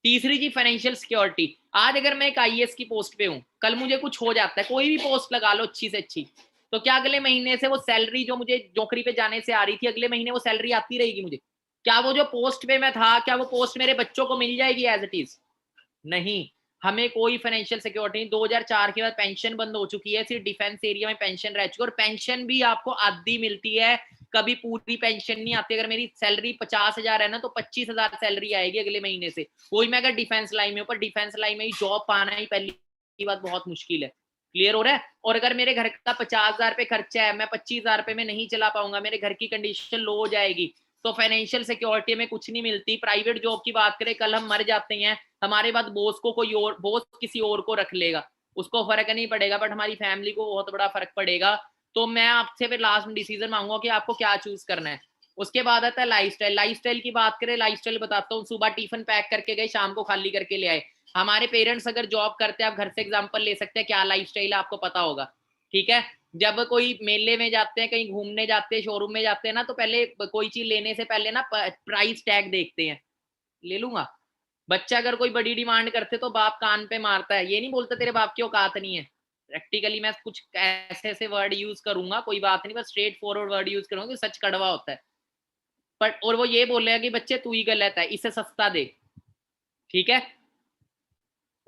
तीसरी चीज फाइनेंशियल सिक्योरिटी। आज अगर मैं एक आईएएस की पोस्ट पे हूँ, कल मुझे कुछ हो जाता है, कोई भी पोस्ट लगा लो अच्छी से अच्छी, तो क्या अगले महीने से वो सैलरी जो मुझे नौकरी पे जाने से आ रही थी, अगले महीने वो सैलरी आती रहेगी मुझे? क्या वो जो पोस्ट पे मैं था, क्या वो पोस्ट मेरे बच्चों को मिल जाएगी एज इट इज? नहीं। हमें कोई फाइनेंशियल सिक्योरिटी नहीं। 2004 के बाद पेंशन बंद हो चुकी है, सिर्फ डिफेंस एरिया में पेंशन रह चुकी है, और पेंशन भी आपको आधी मिलती है, कभी पूरी पेंशन नहीं आती। अगर मेरी सैलरी 50,000 है ना, तो 25,000 सैलरी आएगी अगले महीने से, कोई मैं अगर डिफेंस लाइन में हूँ। पर डिफेंस लाइन में ही जॉब पाना ही पहली बात बहुत मुश्किल है। क्लियर हो रहा है? और अगर मेरे घर का 50,000 रुपये खर्चा है, मैं 25,000 रुपये में नहीं चला पाऊंगा, मेरे घर की कंडीशन लो हो जाएगी, तो फाइनेंशियल सिक्योरिटी में कुछ नहीं मिलती। प्राइवेट जॉब की बात करें, कल हम मर जाते हैं, हमारे बाद बॉस को कोई और, बॉस किसी और को रख लेगा, उसको फर्क नहीं पड़ेगा, बट हमारी फैमिली को बहुत बड़ा फर्क पड़ेगा। तो मैं आपसे फिर लास्ट में डिसीजन मांगूंगा कि आपको क्या चूज करना है। उसके बाद आता है लाइफस्टाइल। लाइफस्टाइल की बात करें, लाइफस्टाइल बताता हूँ। सुबह टिफिन पैक करके गए, शाम को खाली करके ले आए। हमारे पेरेंट्स अगर जॉब करते हैं, आप घर से एग्जाम्पल ले सकते हैं, क्या लाइफस्टाइल है आपको पता होगा। ठीक है, जब कोई मेले में जाते हैं, कहीं घूमने जाते हैं, शोरूम में जाते हैं ना, तो पहले कोई चीज लेने से पहले ना प्राइस टैग देखते हैं, ले लूंगा। बच्चा अगर कोई बड़ी डिमांड करते तो बाप कान पे मारता है, ये नहीं बोलता तेरे बाप की औकात नहीं है। प्रैक्टिकली मैं कुछ ऐसे ऐसे वर्ड यूज करूंगा, कोई बात नहीं, बस स्ट्रेट फॉरवर्ड वर्ड यूज करूंगा कि सच कड़वा होता है। बट और वो ये बोलेगा कि बच्चे तू ही गलत है, इसे सस्ता दे। ठीक है,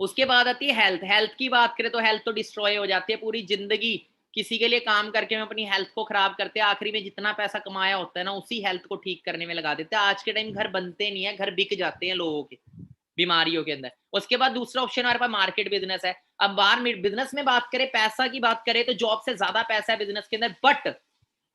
उसके बाद आती है हेल्थ। हेल्थ की बात करें तो हेल्थ तो डिस्ट्रॉय हो जाती है, पूरी जिंदगी किसी के लिए काम करके हम अपनी हेल्थ को खराब करते हैं, आखिरी में जितना पैसा कमाया होता है ना, उसी हेल्थ को ठीक करने में लगा देते हैं। आज के टाइम घर बनते नहीं है, घर बिक जाते हैं लोगों के बीमारियों के अंदर। उसके बाद दूसरा ऑप्शन हमारे पास मार्केट बिजनेस है। अब बाहर बिजनेस में बात करें, पैसा की बात करें, तो जॉब से ज्यादा पैसा है बिजनेस के अंदर, बट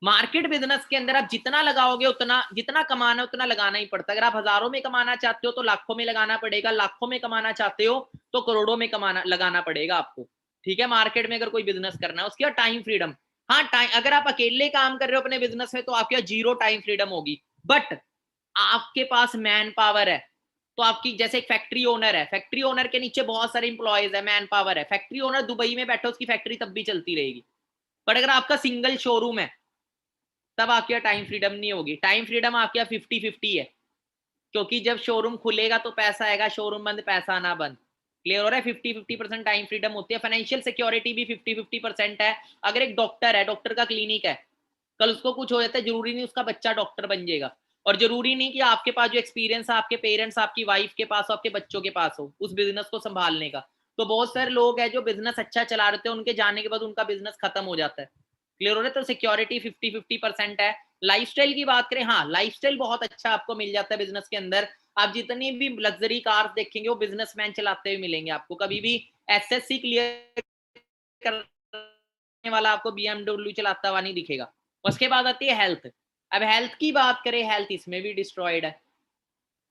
मार्केट बिजनेस के अंदर आप जितना लगाओगे उतना, जितना कमाना है उतना लगाना ही पड़ता है। अगर आप हजारों में कमाना चाहते हो तो लाखों में लगाना पड़ेगा, लाखों में कमाना चाहते हो तो करोड़ों में कमाना लगाना पड़ेगा आपको। ठीक है, मार्केट में अगर कोई बिजनेस करना है। उसके बाद टाइम फ्रीडम, हाँ टाइम, अगर आप अकेले काम कर रहे हो अपने बिजनेस में तो आपके पास 0 टाइम फ्रीडम होगी, बट आपके पास मैन पावर है। तो आपकी जैसे एक फैक्ट्री ओनर है, फैक्ट्री ओनर के नीचे बहुत सारे इंप्लॉयज है, मैन पावर है, फैक्ट्री ओनर दुबई में बैठा, उसकी फैक्ट्री तब भी चलती रहेगी। बट अगर आपका सिंगल शोरूम है तब आपके टाइम फ्रीडम नहीं होगी। टाइम फ्रीडम आपके 50-50 है, क्योंकि जब शोरूम खुलेगा तो पैसा आएगा, शोरूम बंद पैसा आना बंद। क्लियर हो रहा है? 50-50% टाइम फ्रीडम होती है। फाइनेंशियल सिक्योरिटी भी 50-50% है। अगर एक डॉक्टर है, डॉक्टर का क्लिनिक है, कल उसको कुछ हो जाता है, जरूरी नहीं उसका बच्चा डॉक्टर बन जाएगा, और जरूरी नहीं कि आपके पास जो एक्सपीरियंस है आपके पेरेंट्स, आपकी वाइफ के पास हो, आपके बच्चों के पास हो उस बिजनेस को संभालने का। तो बहुत सारे लोग हैं जो बिजनेस अच्छा चला रहे थे, उनके जाने के बाद उनका बिजनेस खत्म हो जाता है। क्लियर हो रहा है? तो सिक्योरिटी 50-50% है। लाइफस्टाइल की बात करें, हाँ लाइफस्टाइल बहुत अच्छा आपको मिल जाता है बिजनेस के अंदर। आप जितनी भी लग्जरी कार्स देखेंगे वो बिजनेसमैन चलाते हुए मिलेंगे आपको। कभी भी एसएससी क्लियर करने वाला आपको बीएमडब्ल्यू चलाता हुआ नहीं दिखेगा। उसके बाद आती है हेल्थ। अब हेल्थ की बात करें, हेल्थ इसमें भी डिस्ट्रॉयड है,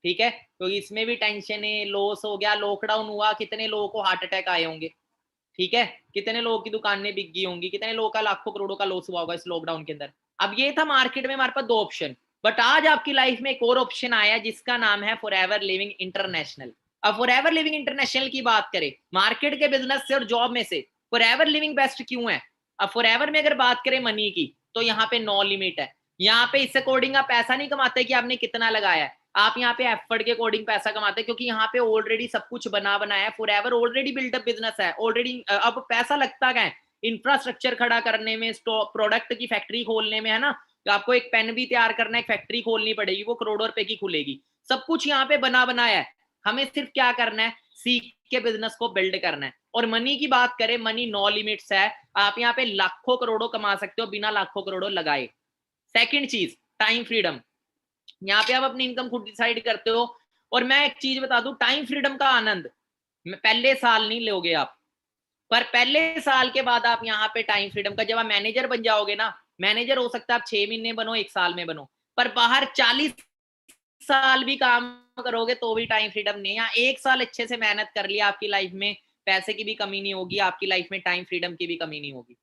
ठीक है, तो इसमें भी टेंशन है, लॉस हो गया, लॉकडाउन हुआ, कितने लोगों को हार्ट अटैक आए होंगे, ठीक है, कितने लोगों की दुकानें बिक गई होंगी, कितने लोगों का लाखों करोड़ों का लॉस हुआ होगा इस लॉकडाउन के अंदर। अब ये था मार्केट में हमारे पास 2 ऑप्शन, बट आज आपकी लाइफ में एक और ऑप्शन आया जिसका नाम है फॉरएवर लिविंग इंटरनेशनल। अब फॉरएवर लिविंग इंटरनेशनल की बात करें, मार्केट के बिजनेस से और जॉब में से फॉरएवर लिविंग बेस्ट क्यों है? अब फॉरएवर में अगर बात करें मनी की, तो यहाँ पे नो लिमिट है। यहाँ पे इस अकॉर्डिंग आप पैसा नहीं कमाते कि आपने कितना लगाया है, आप यहाँ पे एफर्ट के अकॉर्डिंग पैसा कमाते हैं, क्योंकि यहाँ पे ऑलरेडी सब कुछ बना बनाया है। फॉरएवर ऑलरेडी बिल्डअप बिजनेस है ऑलरेडी। अब पैसा लगता क्या है? इंफ्रास्ट्रक्चर खड़ा करने में, प्रोडक्ट की फैक्ट्री खोलने में, है ना। तो आपको एक पेन भी तैयार करना है, एक फैक्ट्री खोलनी पड़ेगी, वो करोड़ों रुपए की खुलेगी। सब कुछ यहाँ पे बना बनाया है, हमें सिर्फ क्या करना है, सीख के बिजनेस को बिल्ड करना है। और मनी की बात करें, मनी नो लिमिट्स है, आप यहाँ पे लाखों करोड़ों कमा सकते हो बिना लाखों करोड़ों लगाए। सेकंड चीज, टाइम फ्रीडम। यहाँ पे आप अपनी इनकम खुद डिसाइड करते हो। और मैं एक चीज बता दूं, टाइम फ्रीडम का आनंद पहले साल नहीं लोगे आप, पर पहले साल के बाद आप यहाँ पे टाइम फ्रीडम का, जब आप मैनेजर बन जाओगे ना, मैनेजर हो सकता है आप 6 महीने बनो, 1 साल में बनो, पर बाहर 40 साल भी काम करोगे तो भी टाइम फ्रीडम नहीं है। यहाँ 1 साल अच्छे से मेहनत कर लिया, आपकी लाइफ में पैसे की भी कमी नहीं होगी, आपकी लाइफ में टाइम फ्रीडम की भी कमी नहीं होगी,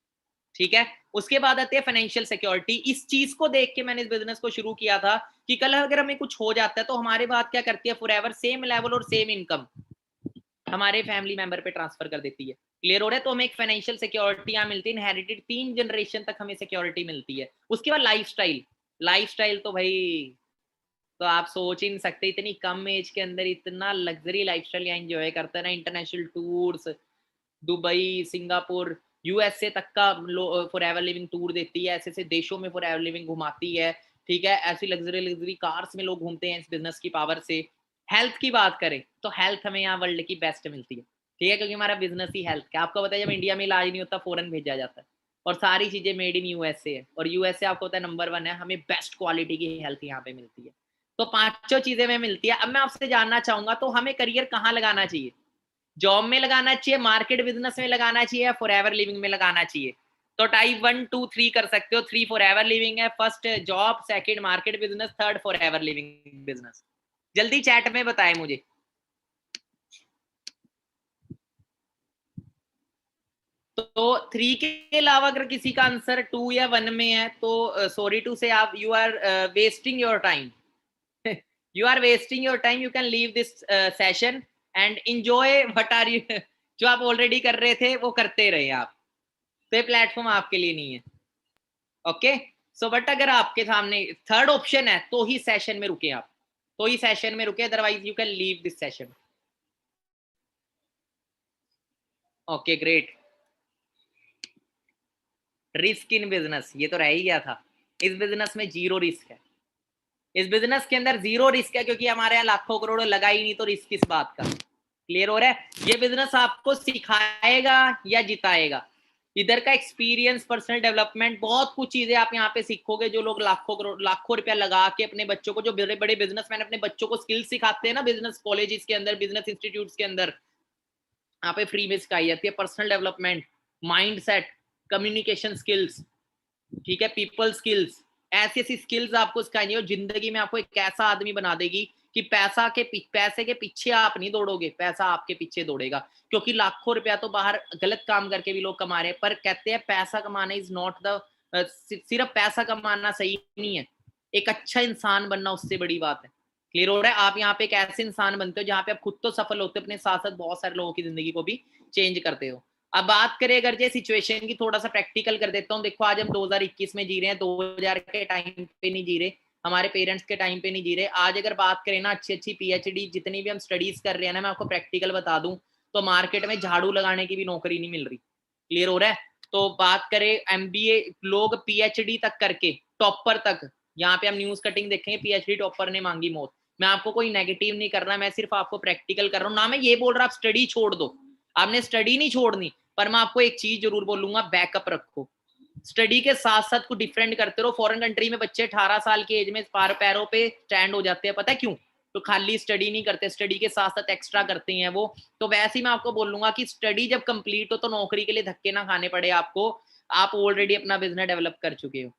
ठीक है। उसके बाद आती है फाइनेंशियल सिक्योरिटी। इस चीज को देख के मैंने इस बिजनेस को शुरू किया था कि कल अगर हमें कुछ हो जाता है तो हमारे बाद क्या करती है फॉरएवर, सेम लेवल और सेम इनकम हमारे फैमिली मेंबर पे ट्रांसफर कर देती है। क्लियर हो रहा है? तो हमें एक फाइनेंशियल सिक्योरिटी यहाँ मिलती है, इनहेरिटेड 3 जनरेशन तक हमें सिक्योरिटी मिलती है। उसके बाद लाइफस्टाइल। लाइफस्टाइल तो भाई, तो आप सोच ही नहीं सकते, इतनी कम एज के अंदर इतना लग्जरी लाइफस्टाइल यहाँ एंजॉय करते हैं ना। International tours, Dubai, Singapore, USA तक का फॉरएवर लिविंग टूर देती है, ऐसे ऐसे देशों में फॉरएवर लिविंग घुमाती है, ठीक है। ऐसी लग्जरी कार्स में लोग घूमते हैं इस बिजनेस की पावर से। हेल्थ की बात करें तो हेल्थ हमें यहाँ वर्ल्ड की बेस्ट मिलती है, ठीक है, क्योंकि हमारा बिजनेस ही हेल्थ का। आपको पता है जब इंडिया में इलाज नहीं होता फॉरेन भेजा जाता है, और सारी चीजें मेड इन यूएसए है, और यूएसए आपको पता है नंबर 1 है, हमें बेस्ट क्वालिटी की हेल्थ यहाँ पे मिलती है। तो 5 चीजें में मिलती है। अब मैं आपसे जानना चाहूंगा, तो हमें करियर कहाँ लगाना चाहिए? जॉब में लगाना चाहिए, मार्केट बिजनेस में लगाना चाहिए, या फॉरएवर लिविंग में लगाना चाहिए? तो टाइप 1 2 3 कर सकते हो। 3 फॉरएवर लिविंग है, first job, second market business, third forever living business. जल्दी चैट में बताएं मुझे। तो 3 के अलावा अगर किसी का आंसर 2 या 1 में है तो सॉरी टू से, आप you are wasting your time. You are wasting your time, you can leave this session and enjoy what are you जो आप ऑलरेडी कर रहे थे वो करते रहे आप। तो ये प्लेटफॉर्म आपके लिए नहीं है, ओके। सो बट अगर आपके सामने थर्ड ऑप्शन है तो ही सेशन में रुके आप, तो ही सेशन में रुके, otherwise you can leave this session. Okay great. Risk in business, ये तो रह ही गया था। इस बिजनेस में 0 रिस्क है, इस बिजनेस के अंदर 0 रिस्क है, क्योंकि हमारे यहाँ लाखों करोड़ों लगा ही नहीं, तो रिस्क किस बात का? क्लियर हो रहा है? ये बिजनेस आपको सिखाएगा या जिताएगा? इधर का एक्सपीरियंस, पर्सनल डेवलपमेंट, बहुत कुछ चीजें आप यहाँ पे सीखोगे। जो लोग लाखों रुपया लगा के अपने बच्चों को, जो बड़े बड़े बिजनेसमैन अपने बच्चों को स्किल सिखाते हैं ना, बिजनेस कॉलेजेस के अंदर, बिजनेस इंस्टीट्यूट के अंदर, यहाँ पे फ्री में सिखाई जाती है personal development, mind set, communication skills, ठीक है, पीपल स्किल्स। ऐसी ऐसी स्किल्स आपको सिखाएंगे और जिंदगी में आपको एक ऐसा आदमी बना देगी कि पैसे के पीछे आप नहीं दौड़ोगे, पैसा आपके पीछे दौड़ेगा, क्योंकि लाखों रुपया तो बाहर गलत काम करके भी लोग कमा रहे हैं। पर कहते हैं पैसा कमाना इज नॉट द, सिर्फ पैसा कमाना सही नहीं है, एक अच्छा इंसान बनना उससे बड़ी बात है। क्लियर हो रहा है? आप यहाँ पे एक ऐसे इंसान बनते हो जहाँ पे आप खुद तो सफल होते हो, अपने साथ साथ बहुत सारे लोगों की जिंदगी को भी चेंज करते हो। अब बात करें अगर ये सिचुएशन की, थोड़ा सा प्रैक्टिकल कर देता हूँ। देखो आज हम 2021 में जी रहे हैं, 2000 के टाइम पे नहीं जी रहे, हमारे पेरेंट्स के टाइम पे नहीं जी रहे। आज अगर बात करें ना, अच्छी पीएचडी जितनी भी हम स्टडीज कर रहे हैं ना, मैं आपको प्रैक्टिकल बता दूं तो मार्केट में झाड़ू लगाने की भी नौकरी नहीं मिल रही। क्लियर हो रहा है? तो बात करें एमबीए, लोग पीएचडी तक करके टॉपर तक, यहाँ पे हम न्यूज कटिंग देखेंगे पीएचडी टॉपर ने मांगी मौत। मैं आपको कोई नेगेटिव नहीं कर रहा, मैं सिर्फ आपको प्रैक्टिकल कर रहा हूँ ना। मैं ये बोल रहा आप स्टडी छोड़ दो, आपने स्टडी नहीं छोड़नी, पर मैं आपको एक चीज जरूर बोलूंगा, बैकअप रखो। स्टडी के साथ साथ कुछ डिफरेंट करते रहो। फॉरेन कंट्री में बच्चे 18 साल की एज में पैरों पे स्टैंड हो जाते हैं, पता है क्यों? तो खाली स्टडी नहीं करते, स्टडी के साथ साथ एक्स्ट्रा करते हैं वो। तो वैसे ही मैं आपको बोलूंगा कि स्टडी जब कंप्लीट हो तो नौकरी के लिए धक्के ना खाने पड़े आपको, आप ऑलरेडी अपना बिजनेस डेवलप कर चुके हो,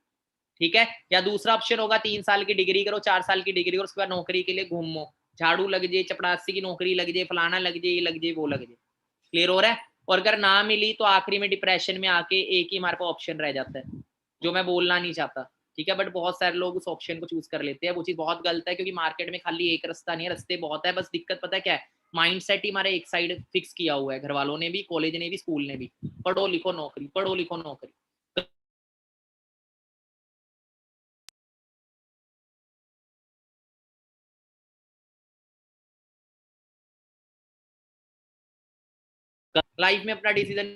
ठीक है? या दूसरा ऑप्शन होगा 3 साल की डिग्री करो, 4 साल की डिग्री करो, उसके बाद नौकरी के लिए घूमो, झाड़ू लग जाए, चपड़ासी की नौकरी लग जाए, फलाना लग जाए, ये लग जाए, वो लग जाए। क्लियर हो रहा है? और अगर ना मिली तो आखिरी में डिप्रेशन में आके एक ही हमारे पास ऑप्शन रह जाता है, जो मैं बोलना नहीं चाहता, ठीक है? बट बहुत सारे लोग उस ऑप्शन को चूज कर लेते हैं, वो चीज बहुत गलत है, क्योंकि मार्केट में खाली एक रास्ता नहीं है, रास्ते बहुत है। बस दिक्कत पता है क्या है? माइंडसेट ही हमारे एक साइड फिक्स किया हुआ है, घर वालों ने भी, कॉलेज ने भी, स्कूल ने भी, पढ़ो लिखो नौकरी, पढ़ो लिखो नौकरी। लाइफ में अपना डिसीजन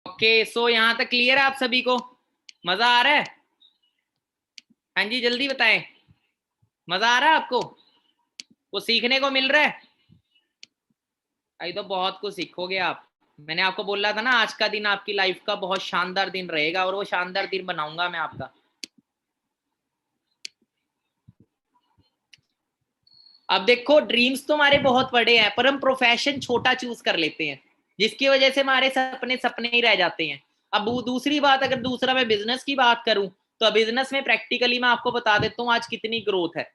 ओके। सो यहाँ तक क्लियर है आप सभी को? मजा आ रहा है? हाँ जी, जल्दी बताएं, मजा आ रहा है आपको? वो सीखने को मिल रहा है? अभी तो बहुत कुछ सीखोगे आप। मैंने आपको बोला था ना, आज का दिन आपकी लाइफ का बहुत शानदार दिन रहेगा, और वो शानदार दिन बनाऊंगा मैं आपका। अब देखो, ड्रीम्स तो हमारे बहुत बड़े हैं, पर हम प्रोफेशन छोटा चूज कर लेते हैं, जिसकी वजह से हमारे सपने सपने ही रह जाते हैं। अब दूसरी बात, अगर दूसरा मैं बिजनेस की बात करूं, तो बिजनेस में प्रैक्टिकली मैं आपको बता देता हूं आज कितनी ग्रोथ है।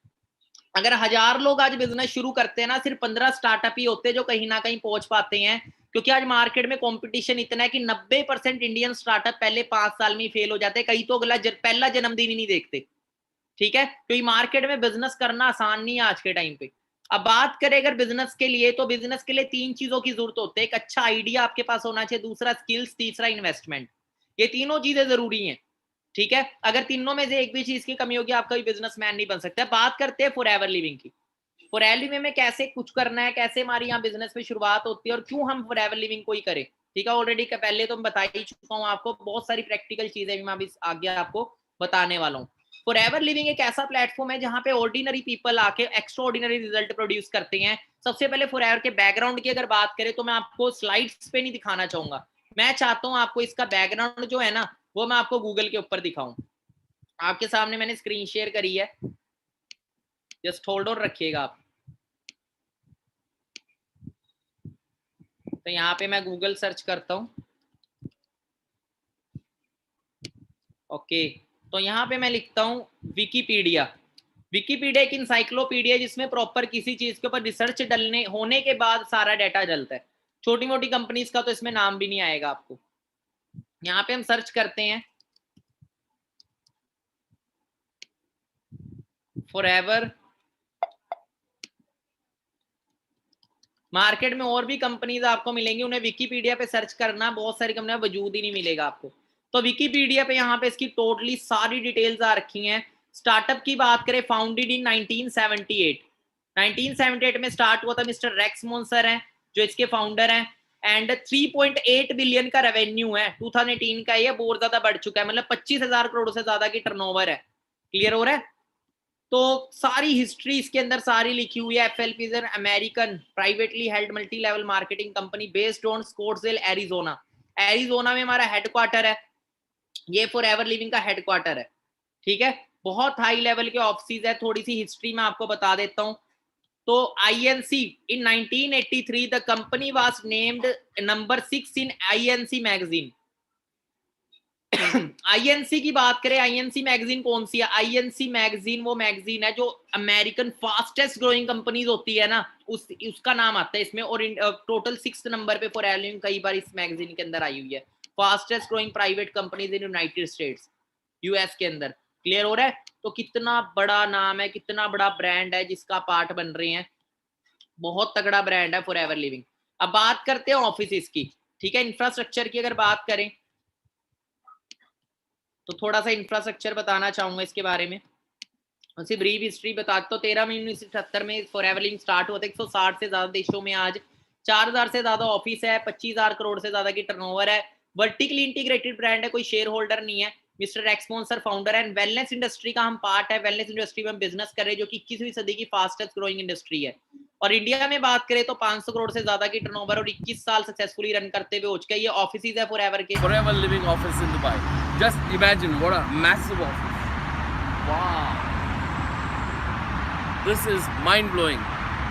अगर 1000 लोग आज बिजनेस शुरू करते हैं ना, सिर्फ 15 स्टार्टअप ही होते हैं जो कहीं ना कहीं पहुंच पाते हैं, क्योंकि आज मार्केट में कंपटीशन इतना है कि 90% इंडियन स्टार्टअप पहले 5 साल में ही फेल हो जाते हैं, कई तो अगला पहला जन्मदिन ही नहीं देखते, ठीक है? क्योंकि मार्केट में बिजनेस करना आसान नहीं है आज के टाइम पे। अब बात करें अगर बिजनेस के लिए, तो बिजनेस के लिए 3 चीजों की जरूरत होती है। एक अच्छा आइडिया आपके पास होना चाहिए, दूसरा स्किल्स, तीसरा इन्वेस्टमेंट। ये तीनों चीजें जरूरी हैं, ठीक है? अगर तीनों में से एक भी चीज की कमी होगी, आप कभी बिजनेसमैन नहीं बन सकते। बात करते हैं फॉरएवर लिविंग की। फॉरएवर लिविंग में कैसे कुछ करना है, कैसे हमारी यहाँ बिजनेस में शुरुआत होती है, और क्यों हम फॉरएवर लिविंग को ही करें, ठीक है? ऑलरेडी पहले तो मैं बता ही चुका हूँ आपको, बहुत सारी प्रैक्टिकल चीजें भी मैं अभी आगे आपको बताने वाला हूँ। फॉरएवर लिविंग एक ऐसा प्लेटफॉर्म है जहां पे ऑर्डिनरी पीपल आके एक्स्ट्रा ऑर्डिनरी रिजल्ट प्रोड्यूस करते हैं। सबसे पहले फॉरएवर के बैकग्राउंड की अगर बात करें, तो मैं आपको स्लाइड्स पे नहीं दिखाना चाहूंगा, मैं चाहता हूं आपको इसका बैकग्राउंड जो है ना, वो मैं आपको गूगल के ऊपर दिखाऊं। आपके सामने मैंने स्क्रीन शेयर करी है, जस्ट होल्ड ऑन रखिएगा आप। तो यहाँ पे मैं गूगल सर्च करता हूँ, ओके। तो यहाँ पे मैं लिखता हूँ विकीपीडिया। विकीपीडिया एक इंसाइक्लोपीडिया जिसमें प्रॉपर किसी चीज के ऊपर रिसर्च डलने होने के बाद सारा डाटा डलता है। छोटी मोटी कंपनीज का तो इसमें नाम भी नहीं आएगा आपको। यहाँ पे हम सर्च करते हैं फॉरएवर। मार्केट में और भी कंपनीज आपको मिलेंगी, उन्हें विकीपीडिया पे सर्च करना, बहुत सारी कंपनियां वजूद ही नहीं मिलेगा आपको। तो विकीपीडिया पे यहाँ पे इसकी टोटली सारी डिटेल्स आ रखी हैं। स्टार्टअप की बात करें, फाउंडेड इन 1978। 1978 में स्टार्ट हुआ था, मिस्टर रेक्स मोन्सर हैं जो इसके फाउंडर हैं, एंड 3.8 बिलियन का रेवेन्यू है 2018 का। ये बहुत ज्यादा बढ़ चुका है, मतलब 25,000 करोड़ से ज्यादा की टर्नओवर है। क्लियर हो रहा है? तो सारी हिस्ट्री इसके अंदर सारी लिखी हुई है। FLP is an American privately held multi level marketing company based on Scottsdale Arizona. Arizona में हमारा हेडक्वार्टर है, ये फॉरएवर लिविंग का हेडक्वार्टर है, ठीक है। बहुत हाई लेवल के ऑफिस है। थोड़ी सी हिस्ट्री में आपको बता देता हूँ। तो INC in 1983 the company was named number 6 in INC magazine. INC की बात करें, INC मैगजीन कौन सी है? INC मैगजीन वो मैगजीन है जो अमेरिकन फास्टेस्ट ग्रोइंग कंपनीज होती है ना, उसका नाम आता है इसमें। और टोटल 6th नंबर पे फॉरएवर लिविंग कई बार इस मैगजीन के अंदर आई हुई है। Fastest growing private companies in United states, US के अंदर। क्लियर हो रहा है? तो कितना बड़ा नाम है, कितना बड़ा ब्रांड है जिसका पार्ट बन रहे हैं। बहुत तगड़ा ब्रांड है फॉरएवर लिविंग। अब बात करते हैं ऑफिस की, ठीक है। इंफ्रास्ट्रक्चर की अगर बात करें तो थोड़ा सा इंफ्रास्ट्रक्चर बताना चाहूंगा इसके बारे में। उसी ब्रीफ हिस्ट्री बता तो 13 मई 1978 में फॉरएवर लिविंग स्टार्ट हुआ था। 160 से ज्यादा देशों में आज 4000 से ज्यादा ऑफिस है, 25,000 करोड़ से ज्यादा की टर्नओवर है। वर्टिकली इंटीग्रेटेड ब्रांड है, कोई शेयर होल्डर नहीं है। मिस्टर एक्सपोंसर फाउंडर है। वेलनेस इंडस्ट्री का हम पार्ट है। वेलनेस इंडस्ट्री में हम बिजनेस कर रहे हैं जो कि 21वीं सदी की फास्टेस्ट ग्रोइंग इंडस्ट्री है। और इंडिया में बात करें तो 500 करोड़ से ज्यादा की टर्नओवर और 21 साल सक्सेसफुली रन करते हुए हो चुका है। ये ऑफिस है फॉरएवर के। Forever living office in Dubai, just imagine what a massive office, wow, this is mind blowing,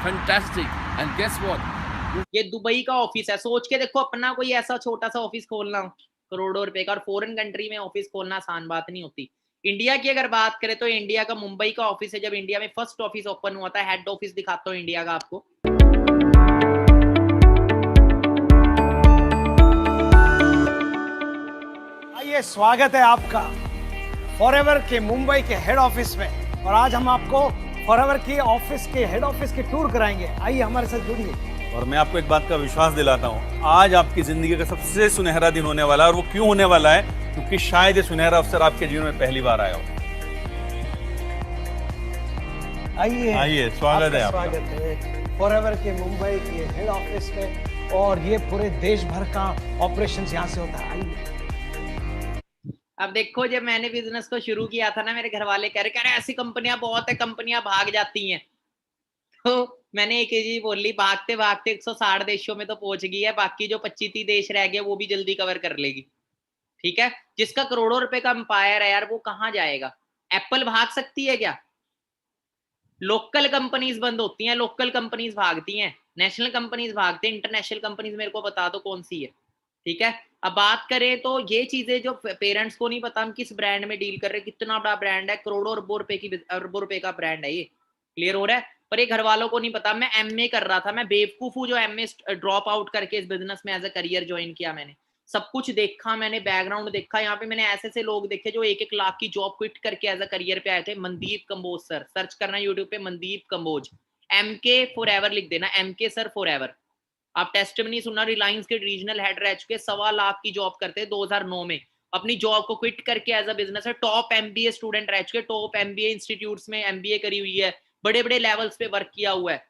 fantastic. And guess what, ये दुबई का ऑफिस है। सोच के देखो, अपना कोई ऐसा छोटा सा ऑफिस खोलना करोड़ों रुपए का, और फॉरेन कंट्री में ऑफिस खोलना आसान बात नहीं होती। इंडिया की अगर बात करें तो इंडिया का मुंबई का ऑफिस है। जब इंडिया में फर्स्ट ऑफिस ओपन हुआ था, हेड ऑफिस दिखाता हूँ इंडिया का आपको। आइए, स्वागत है आपका फॉरएवर के मुंबई के हेड ऑफिस में। और आज हम आपको फॉरएवर की ऑफिस के हेड ऑफिस की टूर कराएंगे। आइए हमारे साथ जुड़िए। और मैं आपको एक बात का विश्वास दिलाता हूँ, आज आपकी जिंदगी का सबसे सुनहरा दिन होने वाला है। और वो क्यों होने वाला है? क्योंकि शायद ये सुनहरा अवसर आपके जीवन में पहली बार आया हो। आइए आइए, स्वागत है आपका। स्वागत है फॉरएवर के मुंबई के हेड ऑफिस में। और ये पूरे देश भर का ऑपरेशन यहाँ से होता है। आइए। अब देखो, जब मैंने बिजनेस को शुरू किया था ना, मेरे घर वाले कह रहे ऐसी कंपनियां बहुत है, कंपनियां भाग जाती हैं। तो मैंने एक चीज बोली, भागते भागते 160 देशों में तो पहुंच गई है, बाकी जो 25-30 देश रह गए वो भी जल्दी कवर कर लेगी। ठीक है, जिसका करोड़ों रुपए का एम्पायर है यार, वो कहाँ जाएगा? एप्पल भाग सकती है क्या? लोकल कंपनीज बंद होती हैं, लोकल कंपनीज भागती हैं, नेशनल कंपनीज भागते हैं। इंटरनेशनल कंपनीज मेरे को बता दो कौन सी है। ठीक है, अब बात करें तो ये चीजें जो पेरेंट्स को नहीं पता हम किस ब्रांड में डील कर रहे हैं, कितना बड़ा ब्रांड है, करोड़ों अरबों रुपए का ब्रांड है ये। क्लियर हो रहा है? पर ये घर वालों को नहीं पता। मैं MA कर रहा था, मैं बेवकूफ हूँ जो MA ड्रॉप आउट करके इस बिजनेस में एज ए करियर ज्वाइन किया। मैंने सब कुछ देखा, मैंने बैकग्राउंड देखा। यहाँ पे मैंने ऐसे ऐसे लोग देखे जो 1-1 लाख की जॉब क्विट करके एज ए करियर पे आए थे। मनदीप कंबोज सर, सर्च करना यूट्यूब पे, मनदीप कंबोज, MK फॉरएवर लिख देना, MK सर फॉरएवर। आप टेस्टिमनी सुनना, रिलायंस के रीजनल हेड रह चुके, 1.25 लाख की जॉब करते 2009 में, अपनी जॉब को क्विट करके एज अ बिजनेस है। टॉप MBA स्टूडेंट रह चुके, टॉप MBA इंस्टीट्यूट्स में MBA करी हुई है, बड़े बड़े लेवल्स पे वर्क किया हुआ है।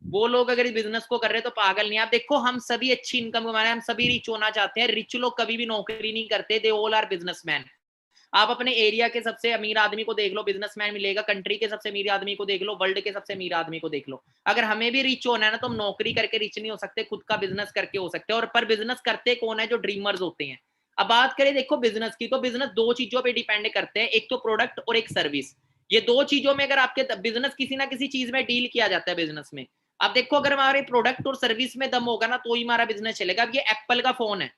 वो लोग अगर इस बिजनेस को कर रहे हैं तो पागल नहीं। आप देखो, हम सभी अच्छी इनकम कमा रहे हैं, हम सभी रिच होना चाहते हैं। रिच लोग कभी भी नौकरी नहीं करते, दे ऑल आर बिजनेसमैन। आप अपने एरिया के सबसे अमीर आदमी को देख लो, बिजनेसमैन मिलेगा। कंट्री के सबसे अमीर आदमी को देख लो, वर्ल्ड के सबसे अमीर आदमी को देख लो। अगर हमें भी रिच होना है ना, तो हम नौकरी करके रिच नहीं हो सकते, खुद का बिजनेस करके हो सकते हैं। और पर बिजनेस करते कौन है? जो ड्रीमर्स होते हैं। अब बात करें देखो बिजनेस की, तो बिजनेस 2 चीजों पे डिपेंड करते हैं, एक तो प्रोडक्ट और एक सर्विस। ये 2 चीजों में अगर आपके बिजनेस किसी ना किसी चीज में डील किया जाता है बिजनेस में। अब देखो, अगर हमारे प्रोडक्ट और सर्विस में दम होगा ना, तो ही हमारा बिजनेस चलेगा। अब ये एप्पल का फोन है,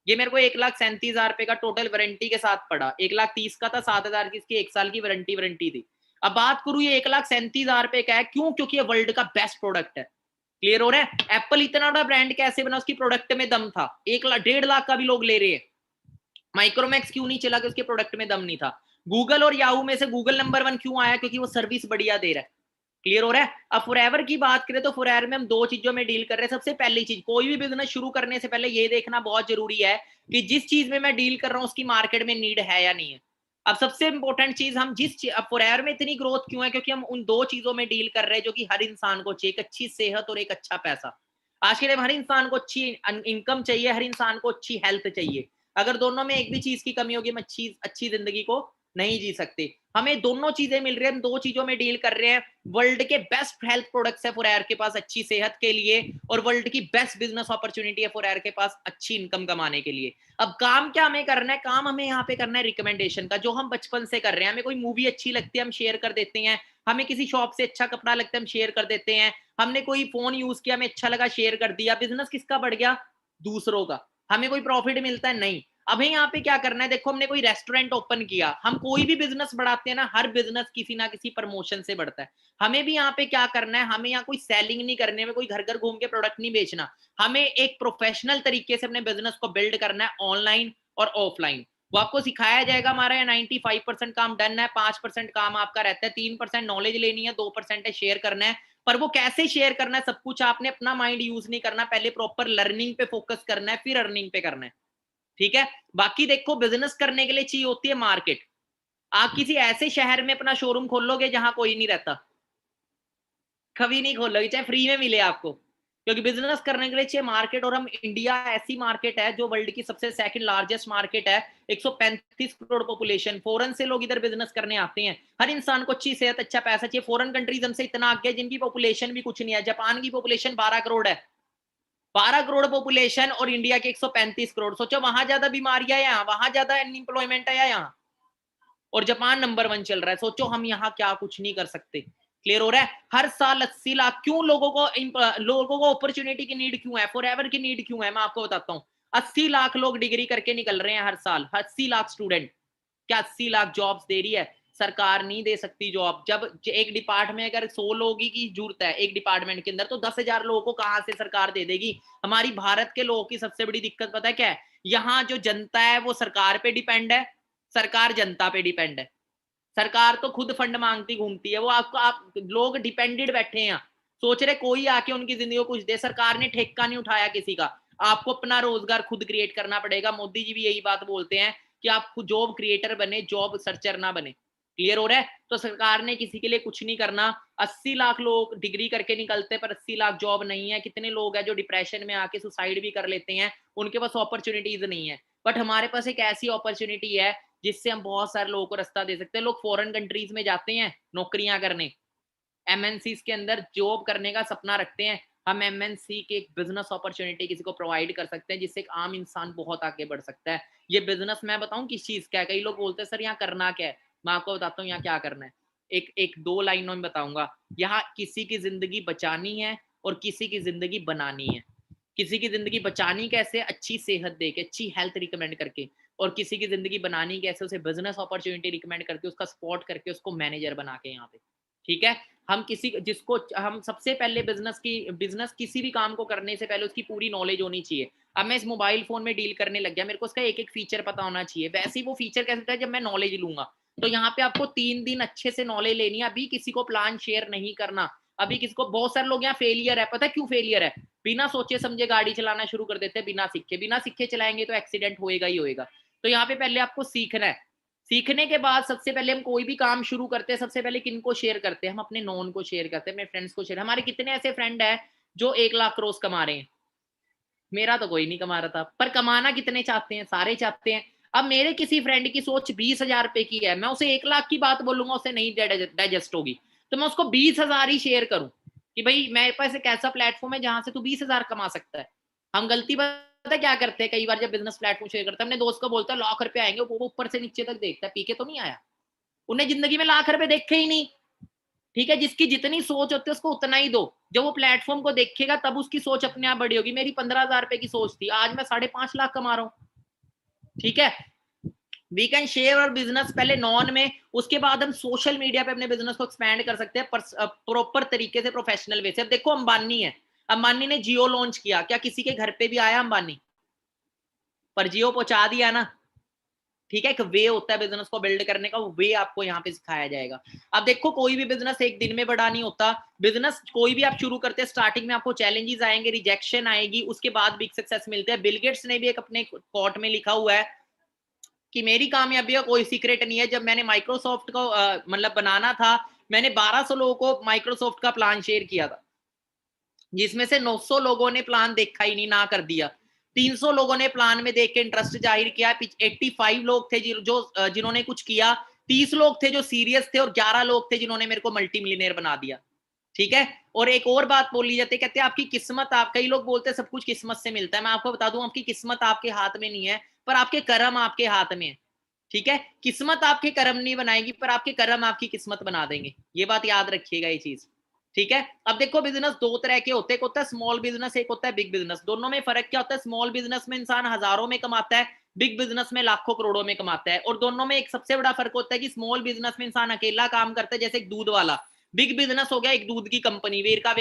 ये मेरे को 1,37,000 रुपए का टोटल वारंटी के साथ पड़ा। 1,30,000 का था, 7,000 की इसकी 1 साल की वारंटी थी। अब बात करूं, ये 1,37,000 रुपए का है, क्यों? क्योंकि ये वर्ल्ड का बेस्ट प्रोडक्ट है। क्लियर हो रहा है? एप्पल इतना बड़ा ब्रांड कैसे बना? उसकी प्रोडक्ट में दम था। 1,00,000 1.5 लाख का भी लोग ले रहे हैं। माइक्रोमैक्स क्यों नहीं चला? कि उसके प्रोडक्ट में दम नहीं था। गूगल और याहू में से गूगल नंबर 1 क्यों आया? क्योंकि वो सर्विस बढ़िया दे रहा है। क्लियर हो रहा है? अब फॉरएवर की बात करें तो फॉरएवर में हम 2 चीजों में डील कर रहे हैं। सबसे पहली चीज, कोई भी बिजनेस शुरू करने से पहले ये देखना बहुत जरूरी है कि जिस चीज में मैं डील कर रहा हूं उसकी मार्केट में नीड है या नहीं है। अब सबसे इंपॉर्टेंट चीज, हम अब फॉरएवर में इतनी ग्रोथ क्यों है? क्योंकि हम उन 2 चीजों में डील कर रहे हैं जो कि हर इंसान को चाहिए, एक अच्छी सेहत और एक अच्छा पैसा। आज के टाइम हर इंसान को अच्छी इनकम चाहिए, हर इंसान को अच्छी हेल्थ चाहिए। अगर दोनों में एक भी चीज की कमी होगी, हम अच्छी जिंदगी को नहीं जी सकते। हमें दोनों चीजें मिल रही है, हम दो चीजों में डील कर रहे हैं। वर्ल्ड के बेस्ट हेल्थ प्रोडक्ट्स है फॉरएवर के पास अच्छी सेहत के लिए, और वर्ल्ड की बेस्ट बिजनेस अपॉर्चुनिटी है फॉरएवर के पास अच्छी इनकम कमाने के लिए। अब काम क्या हमें करना है? काम हमें यहाँ पे करना है रिकमेंडेशन का, जो हम बचपन से कर रहे हैं। हमें कोई मूवी अच्छी लगती है हम शेयर कर देते हैं, हमें किसी शॉप से अच्छा कपड़ा लगता है हम शेयर कर देते हैं, हमने कोई फोन यूज किया हमें अच्छा लगा शेयर कर दिया। बिजनेस किसका बढ़ गया? दूसरों का। हमें कोई प्रॉफिट मिलता है? नहीं। अभी यहाँ पे क्या करना है? देखो हमने कोई रेस्टोरेंट ओपन किया, हम कोई भी बिजनेस बढ़ाते हैं ना, हर बिजनेस किसी ना किसी प्रमोशन से बढ़ता है। हमें भी यहाँ पे क्या करना है? हमें यहाँ कोई सेलिंग नहीं करनी, हमें कोई घर घर घूम के प्रोडक्ट नहीं बेचना, हमें एक प्रोफेशनल तरीके से अपने बिजनेस को बिल्ड करना है, ऑनलाइन और ऑफलाइन। वो आपको सिखाया जाएगा। हमारा 95% काम डन है, 5% काम आपका रहता है, 3% नॉलेज लेनी है, 2% है शेयर करना है। पर वो कैसे शेयर करना है, सब कुछ आपने अपना माइंड यूज नहीं करना, पहले प्रॉपर लर्निंग पे फोकस करना है, फिर अर्निंग पे करना है। ठीक है। बाकी देखो बिजनेस करने के लिए चाहिए होती है मार्केट। आप किसी ऐसे शहर में अपना शोरूम खोलोगे जहां कोई नहीं रहता, कभी नहीं खोलोगे, चाहे फ्री में मिले आपको, क्योंकि बिजनेस करने के लिए चाहिए मार्केट। और हम इंडिया ऐसी मार्केट है जो वर्ल्ड की सबसे सेकंड लार्जेस्ट मार्केट है, 135 करोड़ पॉपुलेशन। फॉरेन से लोग इधर बिजनेस करने आते हैं। हर इंसान को अच्छी सेहत, अच्छा पैसा चाहिए। फॉरेन कंट्रीज हमसे इतना आगे जिनकी पॉपुलेशन भी कुछ नहीं है। जापान की पॉपुलेशन 12 करोड़ है, 12 करोड़ पॉपुलेशन, और इंडिया के 135 करोड़। सोचो वहां ज्यादा बीमारियां है यहाँ, वहां ज्यादा अनएम्प्लॉयमेंट है यहाँ, और जापान नंबर 1 चल रहा है। सोचो हम यहाँ क्या कुछ नहीं कर सकते। क्लियर हो रहा है? हर साल 80 लाख। क्यों लोगों को अपॉर्चुनिटी की नीड क्यों है, फॉरएवर की नीड क्यों है, मैं आपको बताता हूँ। 80 लाख लोग डिग्री करके निकल रहे हैं हर साल, 80 लाख स्टूडेंट। क्या 80 लाख जॉब्स दे रही है? सरकार नहीं दे सकती जॉब। जब एक डिपार्टमेंट में अगर 100 लोगों की जरूरत है एक डिपार्टमेंट के अंदर, तो 10,000 लोगों को कहां से सरकार दे देगी? हमारी भारत के लोगों की सबसे बड़ी दिक्कत पता है क्या है? यहाँ जो जनता है वो सरकार पे डिपेंड है, सरकार जनता पे डिपेंड है। सरकार तो खुद फंड मांगती घूमती है, वो आप लोग डिपेंडेड बैठे हैं, सोच रहे कोई आके उनकी जिंदगी को कुछ दे। सरकार ने ठेका नहीं उठाया किसी का, आपको अपना रोजगार खुद क्रिएट करना पड़ेगा। मोदी जी भी यही बात बोलते हैं कि आप खुद जॉब क्रिएटर बने, जॉब सर्चर ना बने। क्लियर हो रहा है? तो सरकार ने किसी के लिए कुछ नहीं करना। 80 लाख लोग डिग्री करके निकलते हैं, पर 80 लाख जॉब नहीं है। कितने लोग हैं जो डिप्रेशन में आके सुसाइड भी कर लेते हैं, उनके पास अपॉर्चुनिटीज नहीं है। बट हमारे पास एक ऐसी अपॉर्चुनिटी है जिससे हम बहुत सारे लोगों को रास्ता दे सकते हैं। लोग फॉरेन कंट्रीज में जाते हैं नौकरियां करने, एमएनसीज के अंदर जॉब करने का सपना रखते हैं। हम एमएनसी के एक बिजनेस अपॉर्चुनिटी किसी को प्रोवाइड कर सकते हैं, जिससे एक आम इंसान बहुत आगे बढ़ सकता है। ये बिजनेस मैं बताऊं किस चीज का है? कई लोग बोलते हैं सर यहाँ करना क्या है, मैं आपको बताता हूँ यहाँ क्या करना है। एक 2 लाइनों में बताऊंगा। यहाँ किसी की जिंदगी बचानी है और किसी की जिंदगी बनानी है। किसी की जिंदगी बचानी कैसे? अच्छी सेहत देके, अच्छी हेल्थ रिकमेंड करके। और किसी की जिंदगी बनानी कैसे? उसे बिजनेस अपॉर्चुनिटी रिकमेंड करके, उसका सपोर्ट करके, उसको मैनेजर बना के यहाँ पे। ठीक है। हम सबसे पहले बिजनेस किसी भी काम को करने से पहले उसकी पूरी नॉलेज होनी चाहिए। अब मैं इस मोबाइल फोन में डील करने लग गया, मेरे को उसका एक एक फीचर पता होना चाहिए। वैसे ही वो फीचर कैसे होता है? जब मैं नॉलेज लूंगा। तो यहाँ पे आपको 3 दिन अच्छे से नॉलेज लेनी है। अभी किसी को प्लान शेयर नहीं करना। अभी किसी को, बहुत सारे लोग यहाँ फेलियर है, पता है क्यों फेलियर है? बिना सोचे समझे गाड़ी चलाना शुरू कर देते हैं, बिना सीखे चलाएंगे तो एक्सीडेंट होएगा ही होएगा। तो यहाँ पे पहले आपको सीखना है। सीखने के बाद सबसे पहले हम कोई भी काम शुरू करते हैं, सबसे पहले किनको शेयर करते हैं? हम अपने नॉन को शेयर करते हैं, अपने फ्रेंड्स को शेयर। हमारे कितने ऐसे फ्रेंड है जो 1 लाख क्रॉस कमा रहे हैं? मेरा तो कोई नहीं कमा रहा था, पर कमाना कितने चाहते हैं? सारे चाहते हैं। अब मेरे किसी फ्रेंड की सोच 20,000 रुपए की है, मैं उसे 1 लाख की बात बोलूंगा, उसे नहीं डाइजेस्ट होगी, तो मैं उसको 20,000 ही शेयर करूं कि भाई मेरे पास एक ऐसा प्लेटफॉर्म है जहां से तू 20,000 कमा सकता है। हम गलती पता क्या करते हैं? कई बार जब बिजनेस प्लेटफॉर्म शेयर करते हैं, अपने दोस्त को बोलता है लाख रुपए आएंगे, वो ऊपर से नीचे तक देखता है, पीके तो नहीं आया, उन्हें जिंदगी में लाख रुपए देखे ही नहीं। ठीक है। जिसकी जितनी सोच होती है उसको उतना ही दो। जब वो प्लेटफॉर्म को देखेगा तब उसकी सोच अपने आप बड़ी होगी। मेरी 15,000 रुपए की सोच थी, आज मैं 5.5 लाख कमा रहा हूं। ठीक है। वी कैन शेयर और बिजनेस पहले नॉन में, उसके बाद हम सोशल मीडिया पे अपने बिजनेस को एक्सपैंड कर सकते हैं प्रॉपर तरीके से, प्रोफेशनल वे से। अब देखो अंबानी है, अंबानी ने जियो लॉन्च किया, क्या किसी के घर पे भी आया अंबानी? पर जियो पहुंचा दिया ना। ठीक है। एक वे होता है बिजनेस को बिल्ड करने का, वो वे आपको यहाँ पे सिखाया जाएगा। अब देखो कोई भी बिजनेस एक दिन में बड़ा नहीं होता। बिजनेस कोई भी आप शुरू करते हैं, स्टार्टिंग में आपको चैलेंजेस आएंगे, रिजेक्शन आएगी, उसके बाद बिग सक्सेस मिलते हैं। बिल गेट्स ने भी एक अपने कोट में लिखा हुआ है कि मेरी कामयाबी का कोई सीक्रेट नहीं है। जब मैंने माइक्रोसॉफ्ट को मतलब बनाना था, मैंने 1200 लोगों को माइक्रोसॉफ्ट का प्लान शेयर किया था, जिसमें से 900 लोगों ने प्लान देखा ही नहीं, ना कर दिया। 300 लोगों ने प्लान में देख के इंटरेस्ट जाहिर किया। 85 लोग थे जो जिन्होंने कुछ किया। 30 लोग थे जो सीरियस थे और 11 लोग थे जिन्होंने मेरे को मल्टी मिलियनेयर बना दिया, ठीक है। और एक और बात बोली जाती है, कहते हैं आपकी किस्मत, आप कई लोग बोलते हैं सब कुछ किस्मत से मिलता है, मैं आपको बता दूं आपकी किस्मत आपके हाथ में नहीं है, पर आपके कर्म आपके हाथ में है, ठीक है। किस्मत आपके कर्म नहीं बनाएगी, पर आपके कर्म आपकी किस्मत बना देंगे, ये बात याद रखिएगा ये चीज, ठीक है। अब देखो बिजनेस दो तरह के होते हैं, एक होता है स्मॉल बिजनेस, एक होता है बिग बिजनेस। दोनों में फर्क क्या होता है? स्मॉल बिजनेस में इंसान हजारों में कमाता है, बिग बिजनेस में लाखों करोड़ों में कमाता है। और दोनों में एक सबसे बड़ा फर्क होता है कि स्मॉल बिजनेस में इंसान अकेला काम करता है, जैसे एक दूध वाला। बिग बिजनेस हो गया एक दूध की कंपनी, वीटा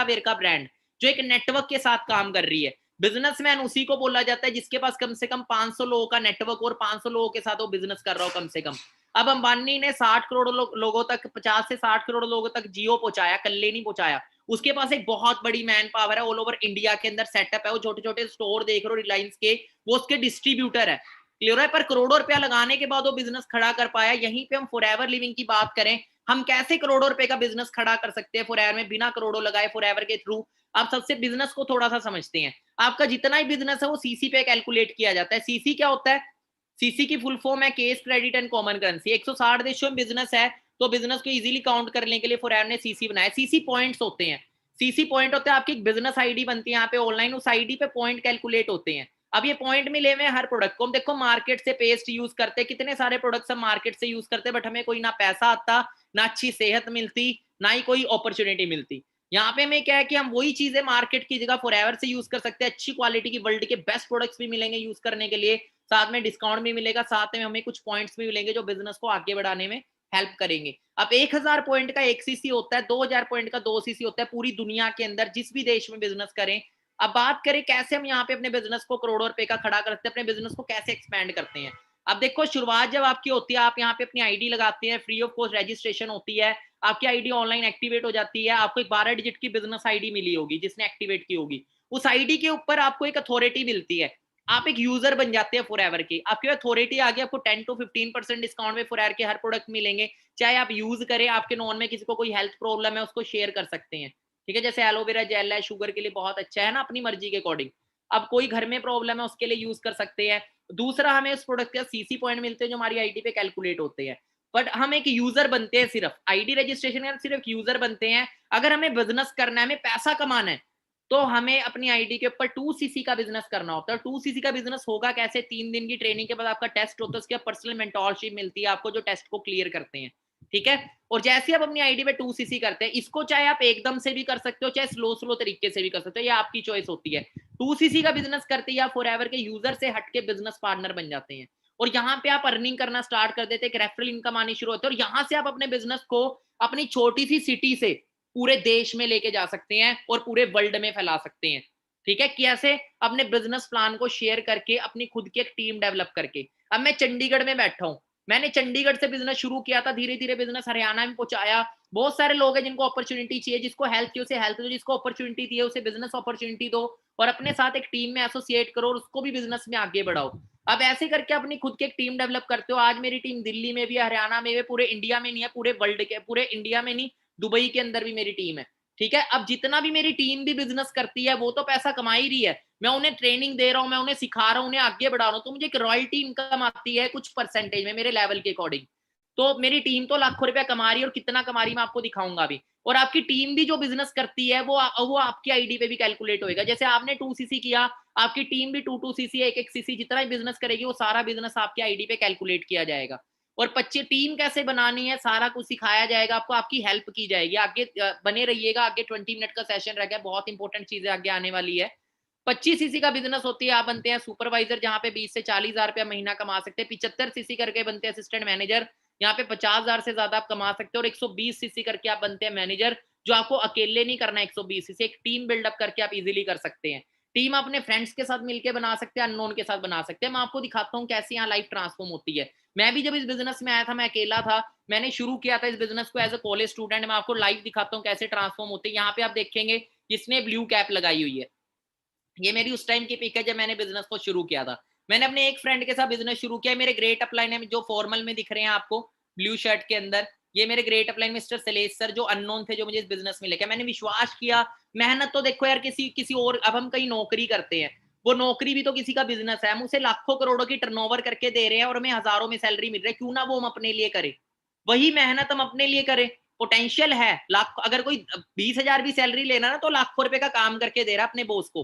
वेर का ब्रांड, जो एक नेटवर्क के साथ काम कर रही है। बिजनेसमैन उसी को बोला जाता है जिसके पास कम से कम 500 लोगों का नेटवर्क और 500 लोगों के साथ वो बिजनेस कर रहा हो कम से कम। अब अंबानी ने 60 करोड़ लोगों तक, 50 से 60 करोड़ लोगों तक जियो पहुंचाया, कल्ले नहीं पहुंचाया। उसके पास एक बहुत बड़ी मैन पावर है, ऑल ओवर इंडिया के अंदर सेटअप है, वो छोटे छोटे स्टोर देख रहे हो रिलायंस के, वो उसके डिस्ट्रीब्यूटर है, क्लियर है। पर करोड़ों रुपया लगाने के बाद वो बिजनेस खड़ा कर पाया। यहीं पे हम फॉरएवर लिविंग की बात करें, हम कैसे करोड़ों रुपए का बिजनेस खड़ा कर सकते हैं फॉरएवर में, बिना करोड़ों लगाए, फॉरएवर के थ्रू। आप सबसे बिजनेस को थोड़ा सा समझते हैं, आपका जितना ही बिजनेस है वो सीसी पे कैलकुलेट किया जाता है। सीसी क्या होता है? सीसी की फुल फॉर्म है case credit and common currency. 160 देशों में बिजनेस है, तो बिजनेस को इजीली काउंट करने के लिए फॉरएवर ने सीसी बनाया। सीसी पॉइंट्स होते हैं, सीसी पॉइंट होते हैं, आपकी एक बिजनेस आईडी बनती है यहाँ पे ऑनलाइन, उस आईडी पे पॉइंट कैलकुलेट होते हैं। अब ये पॉइंट मिले हुए हर प्रोडक्ट को। हम देखो मार्केट से पेस्ट यूज करते हैं, कितने सारे प्रोडक्ट्स हम मार्केट से यूज करते हैं, बट हमें कोई ना पैसा आता, ना अच्छी सेहत मिलती, ना ही कोई अपॉर्चुनिटी मिलती। यहाँ पे हमें क्या है कि हम वही चीजें मार्केट की जगह फॉरएवर से यूज कर सकते हैं। अच्छी क्वालिटी की वर्ल्ड के बेस्ट प्रोडक्ट्स भी मिलेंगे यूज करने के लिए, साथ में डिस्काउंट भी मिलेगा, साथ में हमें कुछ पॉइंट्स भी मिलेंगे जो बिजनेस को आगे बढ़ाने में हेल्प करेंगे। अब 1000 पॉइंट का 1 सीसी होता है, 2000 पॉइंट का 2 सीसी होता है पूरी दुनिया के अंदर, जिस भी देश में बिजनेस करें। अब बात करें कैसे हम यहाँ पे अपने बिजनेस को करोड़ों रुपए का खड़ा करते हैं, अपने बिजनेस को कैसे एक्सपैंड करते हैं। अब देखो शुरुआत जब आपकी होती है, आप यहाँ पे अपनी आईडी लगाते हैं, फ्री ऑफ कॉस्ट रजिस्ट्रेशन होती है, आपकी आईडी ऑनलाइन एक्टिवेट हो जाती है। आपको एक 12 डिजिट की बिजनेस आईडी मिली होगी जिसने एक्टिवेट की होगी। उस आईडी के ऊपर आपको एक अथॉरिटी मिलती है, आप एक यूजर बन जाते हैं फॉरएवर की, आपकी अथॉरिटी आ गई, आपको 10 to 15% डिस्काउंट में फॉरएवर के हर प्रोडक्ट मिलेंगे, चाहे आप यूज करें। आपके नॉन में किसी को कोई हेल्थ प्रॉब्लम है उसको शेयर कर सकते हैं, ठीक है। जैसे एलोवेरा जेल है, शुगर के लिए बहुत अच्छा है ना, अपनी मर्जी के अकॉर्डिंग। अब कोई घर में प्रॉब्लम है उसके लिए यूज कर सकते हैं। दूसरा, हमें उस प्रोडक्ट का सीसी पॉइंट मिलते हैं जो हमारी आईडी पे कैलकुलेट होते हैं। बट हम एक यूजर बनते हैं, सिर्फ आईडी रजिस्ट्रेशन में सिर्फ यूजर बनते हैं। अगर हमें बिजनेस करना है, हमें पैसा कमाना है, तो हमें अपनी आईडी के ऊपर 2 सीसी का बिजनेस करना होता है। 2 सीसी का बिजनेस होगा कैसे? 3 दिन की ट्रेनिंग के बाद आपका टेस्ट होता है, उसके बाद पर्सनल मेंटोरशिप मिलती है आपको, जो टेस्ट को क्लियर करते हैं, ठीक है। और जैसे आप अपनी आईडी पे 2 सीसी करते हैं, इसको चाहे आप एकदम से भी कर सकते हो, चाहे स्लो तरीके से भी कर सकते हो, ये आपकी चॉइस होती है। 2 सीसी का बिजनेस करते ही आप फॉरएवर के यूजर से हटके बिजनेस पार्टनर बन जाते हैं, और यहाँ पे आप अर्निंग करना स्टार्ट कर देते हैं, एक रेफरल इनकम आनी शुरू होती है, और यहाँ से आप अपने बिजनेस को अपनी छोटी सी सिटी से पूरे देश में लेके जा सकते हैं और पूरे वर्ल्ड में फैला सकते हैं, ठीक है। कैसे? अपने बिजनेस प्लान को शेयर करके, अपनी खुद की एक टीम डेवलप करके। अब मैं चंडीगढ़ में बैठा हूँ, मैंने चंडीगढ़ से बिजनेस शुरू किया था, धीरे धीरे बिजनेस हरियाणा में पहुंचाया। बहुत सारे लोग हैं जिनको अपॉर्चुनिटी चाहिए, जिसको हेल्थ चाहिए उसे हेल्थ दो, जिसको अपॉर्चुनिटी चाहिए उसे बिजनेस अपॉर्चुनिटी दो, और अपने साथ एक टीम में एसोसिएट करो और उसको भी बिजनेस में आगे बढ़ाओ। अब ऐसे करके अपनी खुद की एक टीम डेवलप करते हो। आज मेरी टीम दिल्ली में भी है, हरियाणा में भी, पूरे इंडिया में नहीं है, पूरे वर्ल्ड के, पूरे इंडिया में नहीं, दुबई के अंदर भी मेरी टीम है, ठीक है। अब जितना भी मेरी टीम भी बिजनेस करती है, वो तो पैसा कमा ही रही है, मैं उन्हें ट्रेनिंग दे रहा हूं, मैं उन्हें सिखा रहा हूं, उन्हें आगे बढ़ा रहा हूं, तो मुझे एक रॉयल्टी इनकम आती है कुछ परसेंटेज में, मेरे लेवल के अकॉर्डिंग। तो मेरी टीम तो लाखों रुपया कमा रही है, और कितना कमा रही है मैं आपको दिखाऊंगा अभी। और आपकी टीम भी जो बिजनेस करती है वो आपकी आईडी पे भी कैलकुलेट होएगा। जैसे आपने 2 सीसी किया, आपकी टीम भी 2 सीसी, 1 सीसी, जितना भी बिजनेस करेगी वो सारा बिजनेस आपकी आईडी पे कैलकुलेट किया जाएगा। और 25 टीम कैसे बनानी है सारा कुछ सिखाया जाएगा आपको, आपकी हेल्प की जाएगी। आगे बने रहिएगा, आगे 20 मिनट का सेशन रह गया, बहुत इंपॉर्टेंट चीजें आगे आने वाली है। 25 सीसी का बिजनेस होती है, आप बनते हैं सुपरवाइजर, जहां पे 20 से 40 हजार रुपया महीना कमा सकते हैं। 75 सीसी करके बनते हैं असिस्टेंट मैनेजर, यहाँ पे 50 हजार से ज्यादा आप कमा सकते हो। और 120 सीसी करके आप बनते हैं मैनेजर, जो आपको अकेले नहीं करना। 120 सीसी एक टीम बिल्डअप करके आप इजीली कर सकते हैं। टीम अपने फ्रेंड्स के साथ मिलकर बना सकते हैं, अननोन के साथ बना सकते हैं। मैं आपको दिखाता हूँ कैसे यहाँ लाइफ ट्रांसफॉर्म होती है। मैं भी जब इस बिजनेस में आया था, मैं अकेला था, मैंने शुरू किया था इस बिजनेस को एज अ कॉलेज स्टूडेंट। मैं आपको लाइव दिखाता हूँ कैसे ट्रांसफॉर्म होते हैं। यहाँ पे आप देखेंगे जिसने ब्लू कैप लगाई हुई है, ये मेरी उस टाइम की पिक है जब मैंने बिजनेस को शुरू किया था। मैंने अपने एक फ्रेंड के साथ बिजनेस शुरू किया। मेरे ग्रेट अपलाइन है जो फॉर्मल में दिख रहे हैं आपको ब्लू शर्ट के अंदर, ये मेरे great upline mister Salesh sir, जो अननोन थे, जो मुझे इस बिजनेस में लेके। मैंने विश्वास किया, मेहनत तो देखो यार, किसी और, अब हम कहीं नौकरी करते हैं वो नौकरी भी तो किसी का बिजनेस है, हम उसे लाखों करोड़ों की टर्नओवर करके दे रहे हैं और हमें हजारों में सैलरी मिल रही है, क्यों ना वो हम अपने लिए करें, वही मेहनत हम अपने लिए करें। पोटेंशियल है, लाख अगर कोई 20,000 भी सैलरी लेना ना तो लाखों रुपए का काम करके दे रहा है अपने बॉस को,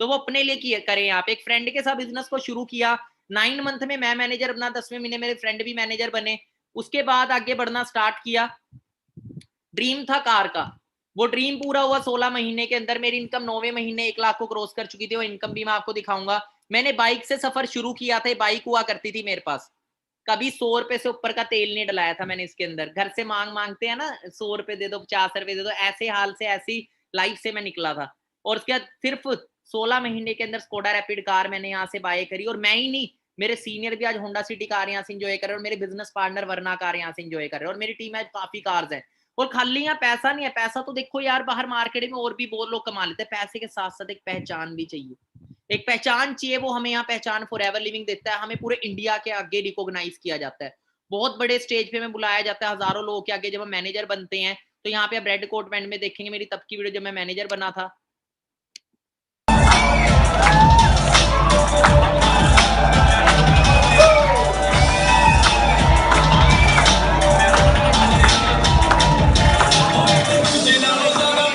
तो वो अपने लिए करें। आप एक फ्रेंड के साथ बिजनेस को शुरू किया, 9 मंथ में मैं मैनेजर बना, 10वें महीने मेरे फ्रेंड भी मैनेजर बने, उसके बाद आगे बढ़ना स्टार्ट किया। ड्रीम था कार का, वो ड्रीम पूरा हुआ 16 महीने के अंदर। मेरी इनकम 9वें महीने 1 लाख को क्रॉस कर चुकी थी, वो इनकम भी मैं आपको दिखाऊंगा। मैंने बाइक से सफर शुरू किया था, बाइक हुआ करती थी मेरे पास, कभी 100 रुपए से ऊपर का तेल नहीं डलाया था मैंने इसके अंदर। घर से मांगते हैं ना 100 रुपए दे दो, 50 रुपए दे दो, ऐसे हाल से ऐसी लाइफ से मैं निकला था। और उसके बाद सिर्फ 16 महीने के अंदर स्कोडा रैपिड कार मैंने यहाँ से बाय करी, और मैं ही नहीं, मेरे सीनियर भी आज होंडा सिटी कार यहाँ से एंजॉय कर रहे हैं, और मेरे बिजनेस पार्टनर वरना कार यहाँ से एंजॉय कर रहे हैं, और मेरी टीम में काफी कार्स है। और खाली यहाँ पैसा नहीं है, पैसा तो देखो यार बाहर मार्केट में और भी बहुत लोग कमा लेते हैं, पैसे के साथ साथ एक पहचान भी चाहिए, एक पहचान चाहिए। वो हमें यहाँ पहचान फॉरएवर लिविंग देता है, हमें पूरे इंडिया के आगे रिकॉग्नाइज किया जाता है, बहुत बड़े स्टेज पे हमें बुलाया जाता है हजारों लोगों के आगे जब हम मैनेजर बनते हैं। तो यहाँ पे आप रेड कोट बैंड में देखेंगे मेरी तब की वीडियो जब मैं मैनेजर बना था।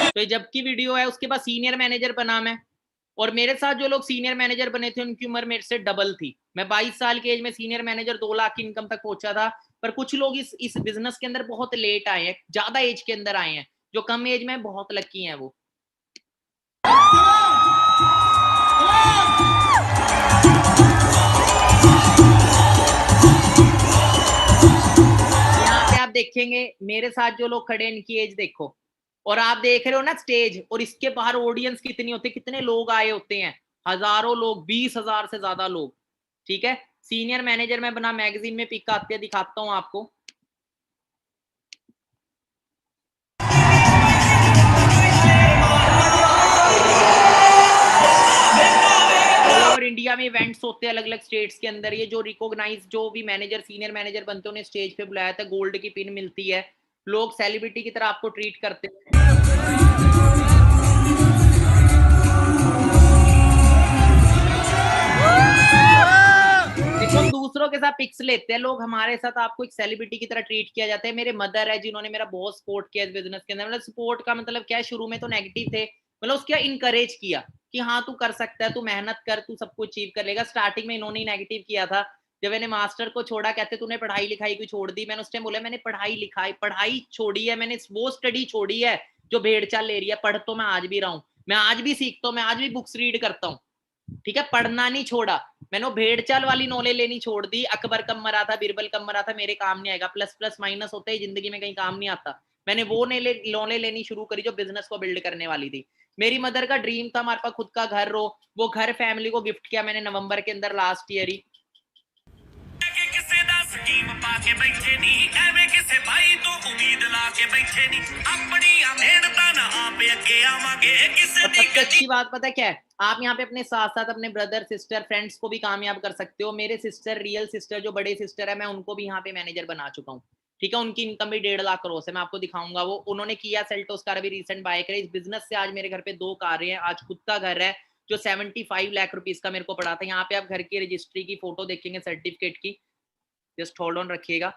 तो ये जब की वीडियो है, उसके बाद सीनियर मैनेजर बना मैं, और मेरे साथ जो लोग सीनियर मैनेजर बने थे उनकी उम्र मेरे से डबल थी। मैं 22 साल की एज में सीनियर मैनेजर 2 लाख की इनकम तक पहुंचा था। पर कुछ लोग इस बिजनेस के अंदर बहुत लेट आए हैं, ज्यादा एज के अंदर आए हैं, जो कम एज में बहुत लकी हैं वो। यहाँ पे आप देखेंगे मेरे साथ जो लोग खड़े हैं इनकी एज देखो, और आप देख रहे हो ना स्टेज, और इसके बाहर ऑडियंस कितनी होती है, कितने लोग आए होते हैं, हजारों लोग, 20,000 से ज्यादा लोग। ठीक है, सीनियर मैनेजर में बना, मैगजीन में पिक आती है, दिखाता हूं आपको। और इंडिया में इवेंट्स होते हैं अलग अलग स्टेट्स के अंदर, ये जो रिकॉग्नाइज जो भी मैनेजर सीनियर मैनेजर बनते हैं उन्हें स्टेज पे बुलाया था, गोल्ड की पिन मिलती है, लोग सेलिब्रिटी की तरह आपको ट्रीट करते हैं। देखो हम दूसरों के साथ पिक्स लेते हैं, लोग हमारे साथ आपको एक सेलिब्रिटी की तरह ट्रीट किया जाता है। मेरे मदर है जिन्होंने मेरा बहुत सपोर्ट किया इस बिजनेस के अंदर। मतलब सपोर्ट का मतलब क्या है, शुरू में तो नेगेटिव थे, मतलब उसका इनकरेज किया कि हाँ तू कर सकता है, तू मेहनत कर, तू सब कुछ अचीव कर लेगा। स्टार्टिंग में इन्होंने नेगेटिव किया था, जब मैंने मास्टर को छोड़ा, कहते तूने पढ़ाई लिखाई क्यों छोड़ दी। मैंने उस टाइम बोला मैंने पढ़ाई छोड़ी है, मैंने वो स्टडी छोड़ी है जो भेड़ चाल ले रही है। पढ़ तो मैं आज भी रहा हूँ, मैं आज भी सीखता हूँ, मैं आज भी बुक्स रीड करता हूँ, ठीक है, पढ़ना नहीं छोड़ा मैंने। भेड़ चाल वाली नॉलेज लेनी छोड़ दी, अकबर कब मरा था, बीरबल कब मरा था, मेरे काम नहीं आएगा, प्लस प्लस माइनस होते ही जिंदगी में कहीं काम नहीं आता। मैंने वो नॉलेज लेनी शुरू करी जो बिजनेस को बिल्ड करने वाली थी। मेरी मदर का ड्रीम था हमारे पास खुद का घर हो, वो घर फैमिली को गिफ्ट किया मैंने नवंबर के अंदर लास्ट ईयर ही। सबसे अच्छी बात पता है क्या है, आप यहाँ पे अपने साथ साथ अपने ब्रदर सिस्टर फ्रेंड्स को भी कामयाब कर सकते हो। मेरे सिस्टर, रियल सिस्टर जो बड़े सिस्टर है, मैं उनको भी यहाँ पे मैनेजर बना चुका हूँ, ठीक है। उनकी इनकम भी 1.5 लाख करोड़ है, मैं आपको दिखाऊंगा वो। उन्होंने किया सेल्टोस कार अभी रिसेंट बाय करे। इस बिजनेस से आज मेरे घर पे 2 कारें हैं, आज खुद का घर है जो 75 लाख रुपीज का मेरे को पड़ा था। यहाँ पे आप घर की रजिस्ट्री की फोटो देखेंगे, सर्टिफिकेट की, जस्ट होल्ड ऑन रखिएगा।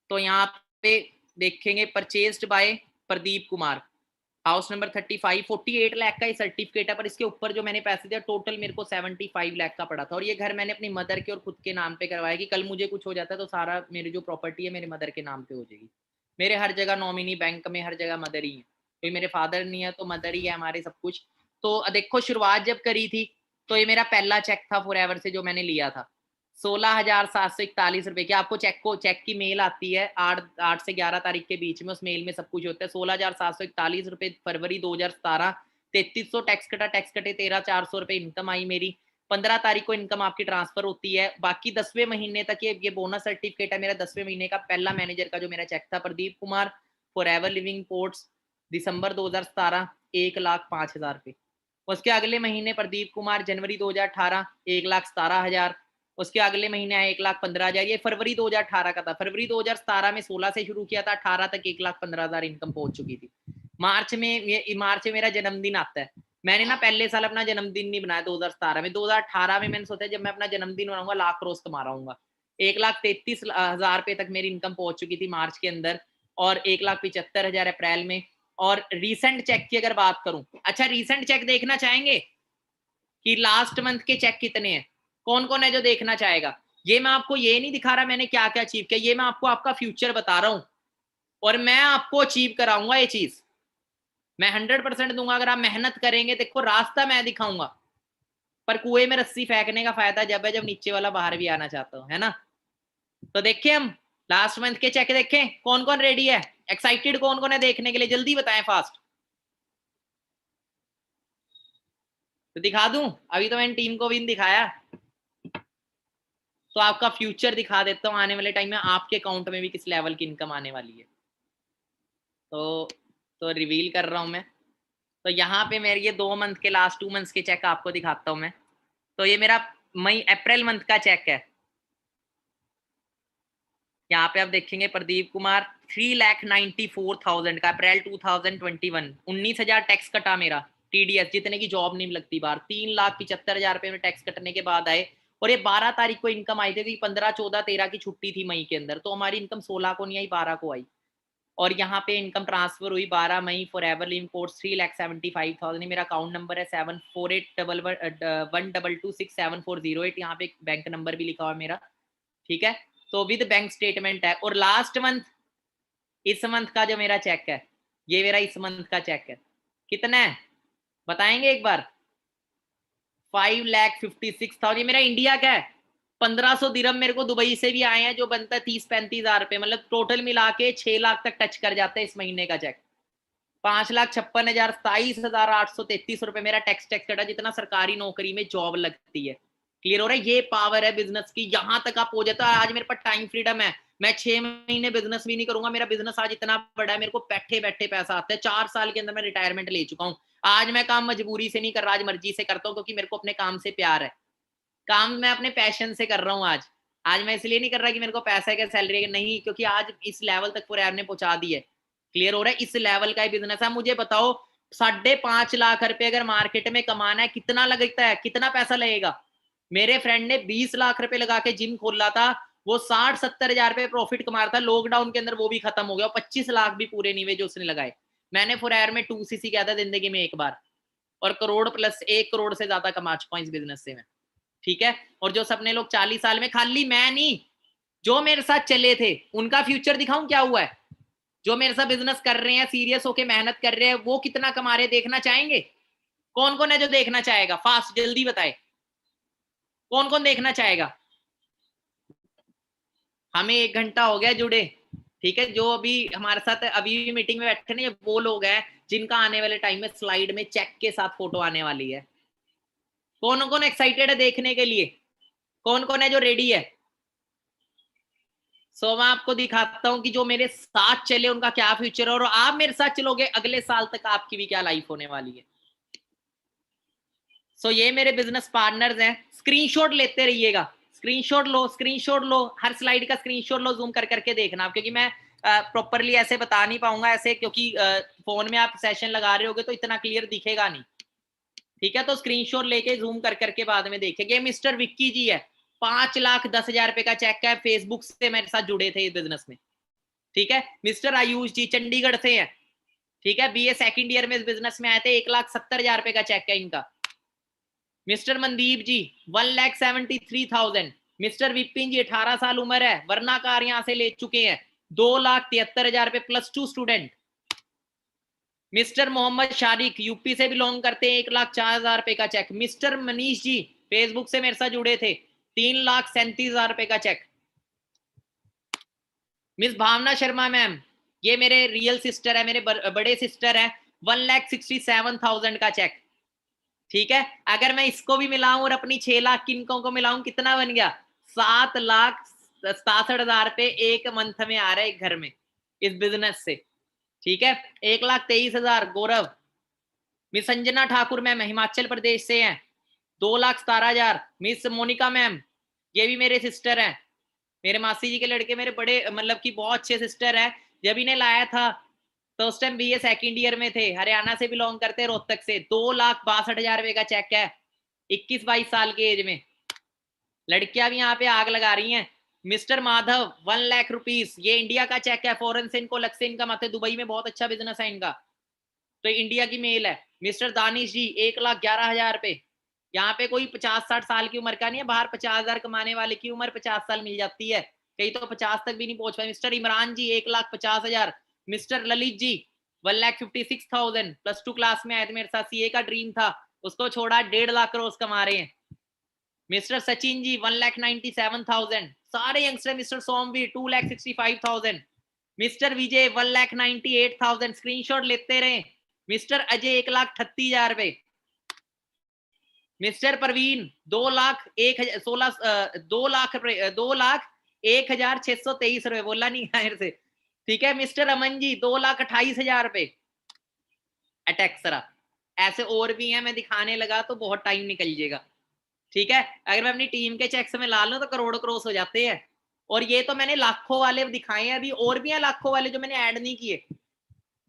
तो यहाँ पे देखेंगे purchased bye Pradeep Kumar, house number 35, 48 lakh का ये सर्टिफिकेट है, पर इसके ऊपर जो मैंने पैसे दिया टोटल मेरे को 75 लाख का पड़ा था। और ये घर मैंने अपनी मदर के और खुद के नाम पे करवाया कि कल मुझे कुछ हो जाता है तो सारा मेरी जो प्रॉपर्टी है मेरे मदर के नाम पे हो जाएगी। मेरे हर जगह नॉमिनी, बैंक में हर जगह मदर ही है, कोई मेरे फादर नहीं है तो मदर ही है हमारे सब कुछ। तो देखो शुरुआत जब करी थी तो ये मेरा पहला चेक था फॉरएवर से जो मैंने लिया था, 16,741 रुपए की। आपको चेक की मेल आती है 8 से 11 तारीख के बीच में, उस मेल में सब कुछ होता है। 16,741 रुपए फरवरी 2017, 3300 टैक्स कटे 13,400 रुपए इनकम आई मेरी। 15 तारीख को इनकम आपकी ट्रांसफर होती है। बाकी 10वें महीने तक ये बोनस सर्टिफिकेट है मेरा 10वें महीने का। पहला मैनेजर का जो मेरा चेक था, Pradeep Kumar, forever living ports, दिसंबर 2017, 1,05,000 रुपए। उसके अगले महीने प्रदीप कुमार, जनवरी 2018, 1,17,000। उसके अगले महीने आए 1,15,000। ये फरवरी 2018 का था। फरवरी 2017 में 16 से शुरू किया था, 18 तक 1,15,000 इनकम पहुंच चुकी थी। मार्च में मेरा जन्मदिन आता है, मैंने ना पहले साल अपना जन्मदिन नहीं बनाया 2017 में, 2018 में मैंने सोचा जब मैं अपना जन्मदिन बनाऊंगा लाख क्रॉस कमा रहा 1,33,000 रुपए तक मेरी इनकम पहुंच चुकी थी मार्च के अंदर, और 1,75,000 अप्रैल में। और रीसेंट चेक की अगर बात करूं, अच्छा रीसेंट चेक देखना चाहेंगे कि लास्ट मंथ के चेक कितने हैं? कौन कौन है जो देखना चाहेगा? ये मैं आपको ये नहीं दिखा रहा मैंने क्या क्या अचीव किया, ये मैं आपको आपका फ्यूचर बता रहा हूं, और मैं आपको अचीव कराऊंगा ये चीज, मैं 100% दूंगा अगर आप मेहनत करेंगे। देखो रास्ता मैं दिखाऊंगा, पर कुएं में रस्सी फेंकने का फायदा जब है जब नीचे वाला बाहर भी आना चाहता हो, है ना? तो देखें हम लास्ट मंथ के चेक देखें, कौन कौन रेडी है, एक्साइटेड कौन कौन है देखने के लिए, जल्दी बताएं फास्ट। तो दिखा दूं, अभी तो मैंने टीम को भी नहीं दिखाया, तो आपका फ्यूचर दिखा देता हूं, आने वाले टाइम में आपके अकाउंट में भी किस लेवल की इनकम आने वाली है। तो रिवील कर रहा हूं मैं। तो यहाँ पे मेरे ये 2 मंथ के लास्ट 2 मंथ्स के चेक आपको दिखाता हूं मैं। तो ये मेरा मई अप्रैल मंथ का चेक है, यहाँ पे आप देखेंगे प्रदीप कुमार 3,94,000 का अप्रैल 2021, 19,000 टैक्स कटा मेरा, टीडीएस जितने की जॉब नहीं लगती बाहर, 3,75,000 रुपए में टैक्स कटने के बाद आए, और ये 12 तारीख को इनकम आई थी, 15, 14, 13 की छुट्टी थी मई के अंदर, तो हमारी इनकम 16 को नहीं आई, 12 को आई। और यहाँ पे इनकम ट्रांसफर हुई 12 मई, फॉरएवर लिव कोर्स 3,75,000, मेरा अकाउंट नंबर है 748112267408, यहाँ पे बैंक नंबर भी लिखा हुआ है मेरा, ठीक है। तो विद बैंक स्टेटमेंट है। और लास्ट मंथ, इस मंथ का जो मेरा चेक है, ये मेरा इस मंथ का चेक है, कितना है बताएंगे एक बार? 5,56,000, ये मेरा इंडिया का है। 1,500 दिरहम मेरे को दुबई से भी आए हैं, जो बनता है 30-35,000 रुपए, मतलब टोटल मिला के 6 लाख तक टच कर जाता है इस महीने का चेक। 5,56,000, 27,833 रुपए मेरा टैक्स कटा, जितना सरकारी नौकरी में जॉब लगती है। क्लियर हो रहा है? ये पावर है बिजनेस की, यहां तक आप हो जाता है। आज मेरे पास टाइम फ्रीडम है, मैं 6 महीने बिजनेस भी नहीं करूंगा, मेरा बिजनेस आज इतना बड़ा है, मेरे को बैठे बैठे पैसा आता है। 4 साल के अंदर मैं रिटायरमेंट ले चुका हूं। आज मैं काम मजबूरी से नहीं कर रहा, आज मर्जी से करता हूं, क्योंकि मेरे को अपने काम से प्यार है। काम मैं अपने पैशन से कर रहा हूँ आज मैं इसलिए नहीं कर रहा कि मेरे को पैसा है, सैलरी है, नहीं, क्योंकि आज इस लेवल तक फॉरएवर ने पहुंचा दी है। क्लियर हो रहा है? इस लेवल का बिजनेस है। मुझे बताओ 5.5 लाख रुपए अगर मार्केट में कमाना है, कितना लगता है, कितना पैसा लगेगा? मेरे फ्रेंड ने 20 लाख रुपए लगा के जिम खोला था, वो 60-70 हजार रुपए प्रॉफिट कमा रहा था, लॉकडाउन के अंदर वो भी खत्म हो गया, 25 लाख भी पूरे नहीं हुए जो उसने लगाए। मैंने फॉरएवर में 2cc किया था जिंदगी में एक बार, और करोड़ प्लस 1 करोड़ से ज्यादा कमा चुका हूं इस बिजनेस से मैं, ठीक है। और जो सपने लोग 40 साल में, खाली मैं नहीं, जो मेरे साथ चले थे उनका फ्यूचर दिखाऊं क्या हुआ है? जो मेरे साथ बिजनेस कर रहे हैं, सीरियस होके मेहनत कर रहे हैं, वो कितना कमा रहे देखना चाहेंगे? कौन कौन है जो देखना चाहेगा? फास्ट जल्दी बताए, कौन कौन देखना चाहेगा? हमें 1 घंटा हो गया जुड़े, ठीक है। जो अभी हमारे साथ अभी भी मीटिंग में बैठे नहीं, वो लोग हैं जिनका आने वाले टाइम में स्लाइड में चेक के साथ फोटो आने वाली है। कौन कौन एक्साइटेड है देखने के लिए? कौन कौन है जो रेडी है? सो मैं आपको दिखाता हूं कि जो मेरे साथ चले उनका क्या फ्यूचर है, और आप मेरे साथ चलोगे अगले साल तक आपकी भी क्या लाइफ होने वाली है। सो ये मेरे बिजनेस पार्टनर्स हैं, स्क्रीनशॉट लेते रहिएगा, स्क्रीनशॉट लो, हर स्लाइड का स्क्रीनशॉट लो, जूम कर करके देखना, क्योंकि मैं प्रॉपरली ऐसे बता नहीं पाऊंगा ऐसे, क्योंकि फोन में आप सेशन लगा रहे होगे तो इतना क्लियर दिखेगा नहीं, ठीक है। तो स्क्रीनशॉट लेके जूम कर करके बाद में देखेंगे। मिस्टर विक्की जी है, 5,10,000 रुपए का चेक है, फेसबुक से मेरे साथ जुड़े थे इस बिजनेस में, ठीक है। मिस्टर आयुष जी चंडीगढ़ से हैं, ठीक है, बीए सेकंड ईयर में इस बिजनेस में आए थे, 1,70,000 रुपए का चेक है इनका। मिस्टर मनदीप जी 1,73,000। मिस्टर विपिन जी 18 साल उम्र है, वर्णाकार यहां से ले चुके हैं, 2,73,000 रुपए, +2 student. Mister Mohammad Shariq UP से बिलोंग करते हैं, 1,04,000 रुपए का check. Mister Manish ji Facebook से मेरे साथ जुड़े थे, 3,37,000 रुपए का check. Miss Bhavna Sharma ma'am, ये मेरे रियल सिस्टर है, मेरे बड़े सिस्टर है, 1,67,000 का चेक, ठीक है। अगर मैं इसको भी मिलाऊं और अपनी 6 लाख की इनकम को मिलाऊं, कितना बन गया? 7,67,000 रुपए एक मंथ में आ रहे हैं घर में इस बिजनेस से, ठीक है। 1,23,000 गौरव। मिस संजना ठाकुर मैम हिमाचल प्रदेश से हैं, 2,17,000। मिस मोनिका मैम, ये भी मेरे सिस्टर हैं, मेरे मासी जी के लड़के, मेरे बड़े मतलब कि बहुत अच्छे सिस्टर हैं। जब इन्हें लाया था तो उस टाइम बीए सेकंड ईयर में थे, हरियाणा से बिलोंग करते, रोहतक से। 2,62,000 रुपए का चेक है 21-22 साल की एज में। लड़कियां भी यहाँ पे आग लगा रही हैं। मिस्टर माधव 1 लाख रुपीस, ये इंडिया का चेक है, फॉरेन से इनको अलग से इनकम आते, दुबई में बहुत अच्छा बिजनेस है इनका, तो इंडिया की मेल है। मिस्टर दानिश जी 1,11,000 रुपए, यहाँ पे कोई 50-60 साल की उम्र का नहीं है, बाहर 50,000 कमाने वाले की उम्र 50 साल मिल जाती है, कई तो 50 तक भी नहीं पहुंच पाए। मिस्टर इमरान जी 1,50,000। मिस्टर ललित जी 1,56,000, +2 क्लास में आए थे, मेरे साथ सीए का ड्रीम था, उसको छोड़ा 1.5 लाख क्रॉस कमा रहे हैं। मिस्टर सचिन जी 1,97,000, सारे यंगस्टर। मिस्टर सोमवीर 2,65,000। मिस्टर विजय 1,98,000, स्क्रीनशॉट लेते रहे। मिस्टर अजय 1,38,000 रुपए। मिस्टर प्रवीण 2,01,623 रुपए, बोला नहीं गायर से, ठीक है। मिस्टर अमन जी 2,28,000 रुपए। अटैक्सरा, ऐसे और भी हैं, मैं दिखाने लगा तो बहुत टाइम निकल जाएगा, ठीक है। अगर मैं अपनी टीम के चेक्स में ला लूं तो करोड़ क्रॉस हो जाते हैं। और ये तो मैंने लाखों वाले दिखाए हैं, अभी और भी हैं लाखों वाले जो मैंने ऐड नहीं किए,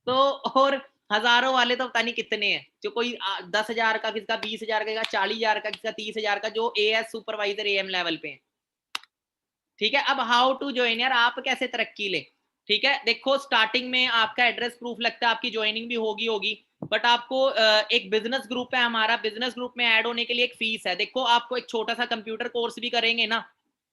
तो और हजारों वाले तो पता नहीं कितने हैं, जो कोई 10,000 का, किसका 20,000 का, 40,000 का, किसका 30,000 का, जो एएस सुपरवाइजर एएम लेवल पे है, ठीक है। अब हाउ टू ज्वाइन यार, आप कैसे तरक्की ले, ठीक है। देखो स्टार्टिंग में आपका एड्रेस प्रूफ लगता है, आपकी ज्वाइनिंग भी होगी, बट आपको एक बिजनेस ग्रुप है हमारा, बिजनेस ग्रुप में ऐड होने के लिए एक फीस है। देखो आपको एक छोटा सा कंप्यूटर कोर्स भी करेंगे ना,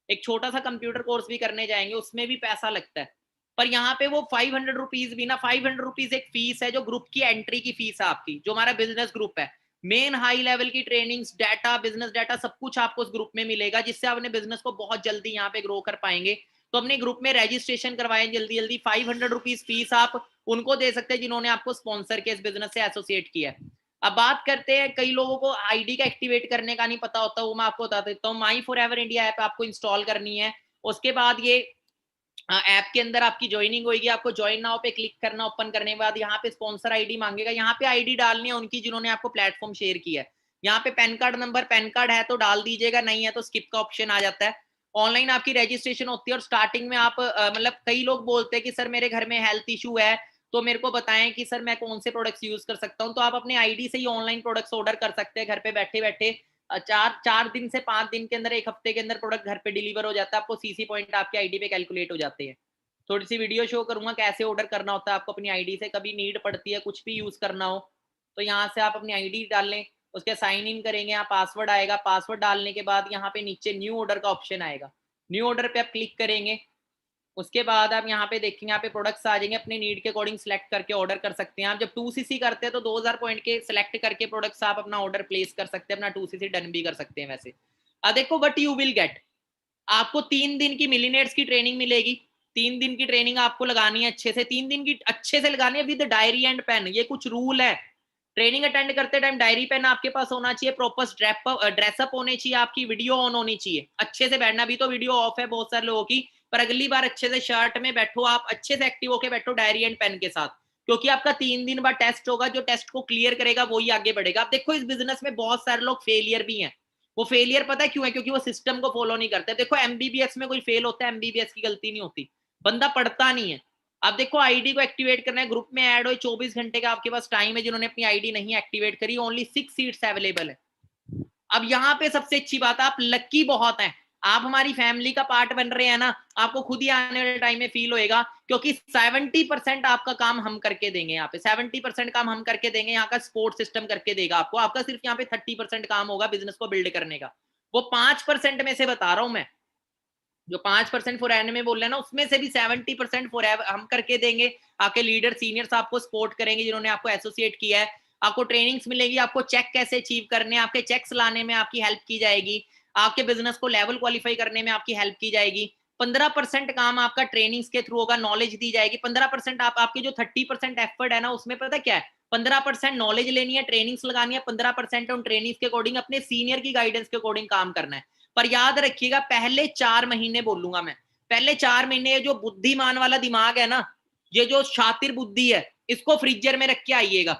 एक छोटा सा कंप्यूटर कोर्स भी करने जाएंगे, उसमें भी पैसा लगता है, पर यहाँ पे वो 500 रुपीज भी ना, 500 रुपीज एक फीस है जो ग्रुप की एंट्री की फीस है आपकी, जो हमारा बिजनेस ग्रुप है। मेन हाई लेवल की ट्रेनिंग्स, डाटा, बिजनेस डाटा, सब कुछ आपको उस ग्रुप में मिलेगा, जिससे आप अपने बिजनेस को बहुत जल्दी यहाँ पे ग्रो कर पाएंगे। तो अपने ग्रुप में रजिस्ट्रेशन करवाएं जल्दी जल्दी। 500 रुपीज फीस आप उनको दे सकते हैं जिन्होंने आपको स्पॉन्सर किया, इस बिजनेस से एसोसिएट किया है। अब बात करते हैं, कई लोगों को आईडी का एक्टिवेट करने का नहीं पता होता, वो मैं आपको बता देता हूँ। माई फॉर एवर इंडिया ऐप आपको इंस्टॉल करनी है, उसके बाद ये ऐप के अंदर आपकी ज्वाइनिंग होगी, आपको ज्वाइन नाउ पे क्लिक करना, ओपन करने के बाद यहाँ पे स्पॉन्सर आईडी मांगेगा, यहाँ पे आईडी डालनी है उनकी जिन्होंने आपको प्लेटफॉर्म शेयर किया है। यहाँ पे pan card number, pan card है तो डाल दीजिएगा, नहीं है तो स्किप का ऑप्शन आ जाता है। ऑनलाइन आपकी रजिस्ट्रेशन होती है और स्टार्टिंग में आप मतलब कई लोग बोलते हैं कि सर मेरे घर में हेल्थ इशू है तो मेरे को बताएं कि सर मैं कौन से प्रोडक्ट्स यूज कर सकता हूँ, तो आप अपने आईडी से ही ऑनलाइन प्रोडक्ट्स ऑर्डर कर सकते हैं घर पे बैठे बैठे। 4 दिन से 5 दिन के अंदर, 1 हफ्ते के अंदर प्रोडक्ट घर पे डिलीवर हो जाता है, आपको सीसी पॉइंट आपके आईडी पे कैलकुलेट हो जाते हैं। थोड़ी सी वीडियो शो करूंगा कैसे ऑर्डर करना होता है आपको अपनी आईडी से, कभी नीड पड़ती है कुछ भी यूज करना हो तो यहाँ से आप अपनी आईडी डाल लें, उसके साइन इन करेंगे, यहाँ पासवर्ड आएगा, पासवर्ड डालने के बाद यहाँ पे नीचे न्यू ऑर्डर का ऑप्शन आएगा, न्यू ऑर्डर पे आप क्लिक करेंगे, उसके बाद आप यहाँ पे देखेंगे, यहाँ पे प्रोडक्ट्स आ जाएंगे, अपनी नीड के अकॉर्डिंग सेलेक्ट करके ऑर्डर कर सकते हैं। आप जब 2cc करते हैं तो 2000 पॉइंट के सिलेक्ट करके प्रोडक्ट्स आप अपना ऑर्डर प्लेस कर सकते हैं, अपना 2cc डन भी कर सकते हैं। वैसे देखो व्हाट यू विल गेट, आपको 3 दिन की मिलियनेयर्स की ट्रेनिंग मिलेगी। 3 दिन की ट्रेनिंग आपको लगानी है अच्छे से, 3 दिन की अच्छे से लगानी है विद डायरी एंड पेन, ये कुछ रूल है। ट्रेनिंग अटेंड करते टाइम डायरी पेन आपके पास होना चाहिए, प्रॉपर ड्रेसअप होने चाहिए, आपकी वीडियो ऑन होनी चाहिए, अच्छे से बैठना। भी तो वीडियो ऑफ है बहुत सारे लोगों की, पर अगली बार अच्छे से शर्ट में बैठो, आप अच्छे से एक्टिव होके बैठो डायरी एंड पेन के साथ, क्योंकि आपका 3 दिन बाद टेस्ट होगा, जो टेस्ट को क्लियर करेगा वही आगे बढ़ेगा। आप देखो इस बिजनेस में बहुत सारे लोग फेलियर भी हैं, वो फेलियर पता है क्यों है, क्योंकि वो सिस्टम को फॉलो नहीं करते। देखो एमबीबीएस में कोई फेल होता है, एमबीबीएस की गलती नहीं होती, बंदा पढ़ता नहीं है। अब देखो आईडी को एक्टिवेट करना है, ग्रुप में ऐड हो, 24 घंटे का आपके पास टाइम है, जिन्होंने अपनी आईडी नहीं एक्टिवेट करी ओनली 6 सीट्स अवेलेबल है। अब यहाँ पे सबसे अच्छी बात है, आप लक्की बहुत हैं, आप हमारी फैमिली का पार्ट बन रहे हैं ना, आपको खुद ही आने वाले टाइम में फील होएगा, क्योंकि 70% आपका काम हम करके देंगे। यहाँ पे 70% काम हम करके देंगे, यहाँ का सपोर्ट सिस्टम करके देगा आपको, आपका सिर्फ यहाँ पे 30% काम होगा बिजनेस को बिल्ड करने का। वो 5% में से बता रहा हूं मैं, जो 5% फॉर एन में बोल रहे हैं ना, उसमें से भी 70% फॉर हम करके देंगे। आपके लीडर सीनियर्स आपको सपोर्ट करेंगे, जिन्होंने आपको एसोसिएट किया है, आपको ट्रेनिंग्स मिलेगी, आपको चेक कैसे अचीव करने, आपके चेक्स लाने में आपकी हेल्प की जाएगी, आपके बिजनेस को लेवल क्वालिफाई करने में आपकी हेल्प की जाएगी। 15% काम आपका ट्रेनिंग्स के थ्रू होगा, नॉलेज दी जाएगी। 15% आपके जो 30% एफर्ट है ना, उसमें पता क्या है, 15% नॉलेज लेनी है, ट्रेनिंग्स लगानी है, 15% उन ट्रेनिंग्स के अकॉर्डिंग अपने सीनियर की गाइडेंस के अकॉर्डिंग काम करना है। पर याद रखिएगा, पहले 4 महीने बोलूंगा मैं, पहले 4 महीने जो बुद्धिमान वाला दिमाग है ना, ये जो शातिर बुद्धि है, इसको फ्रीजर में रख के आइएगा,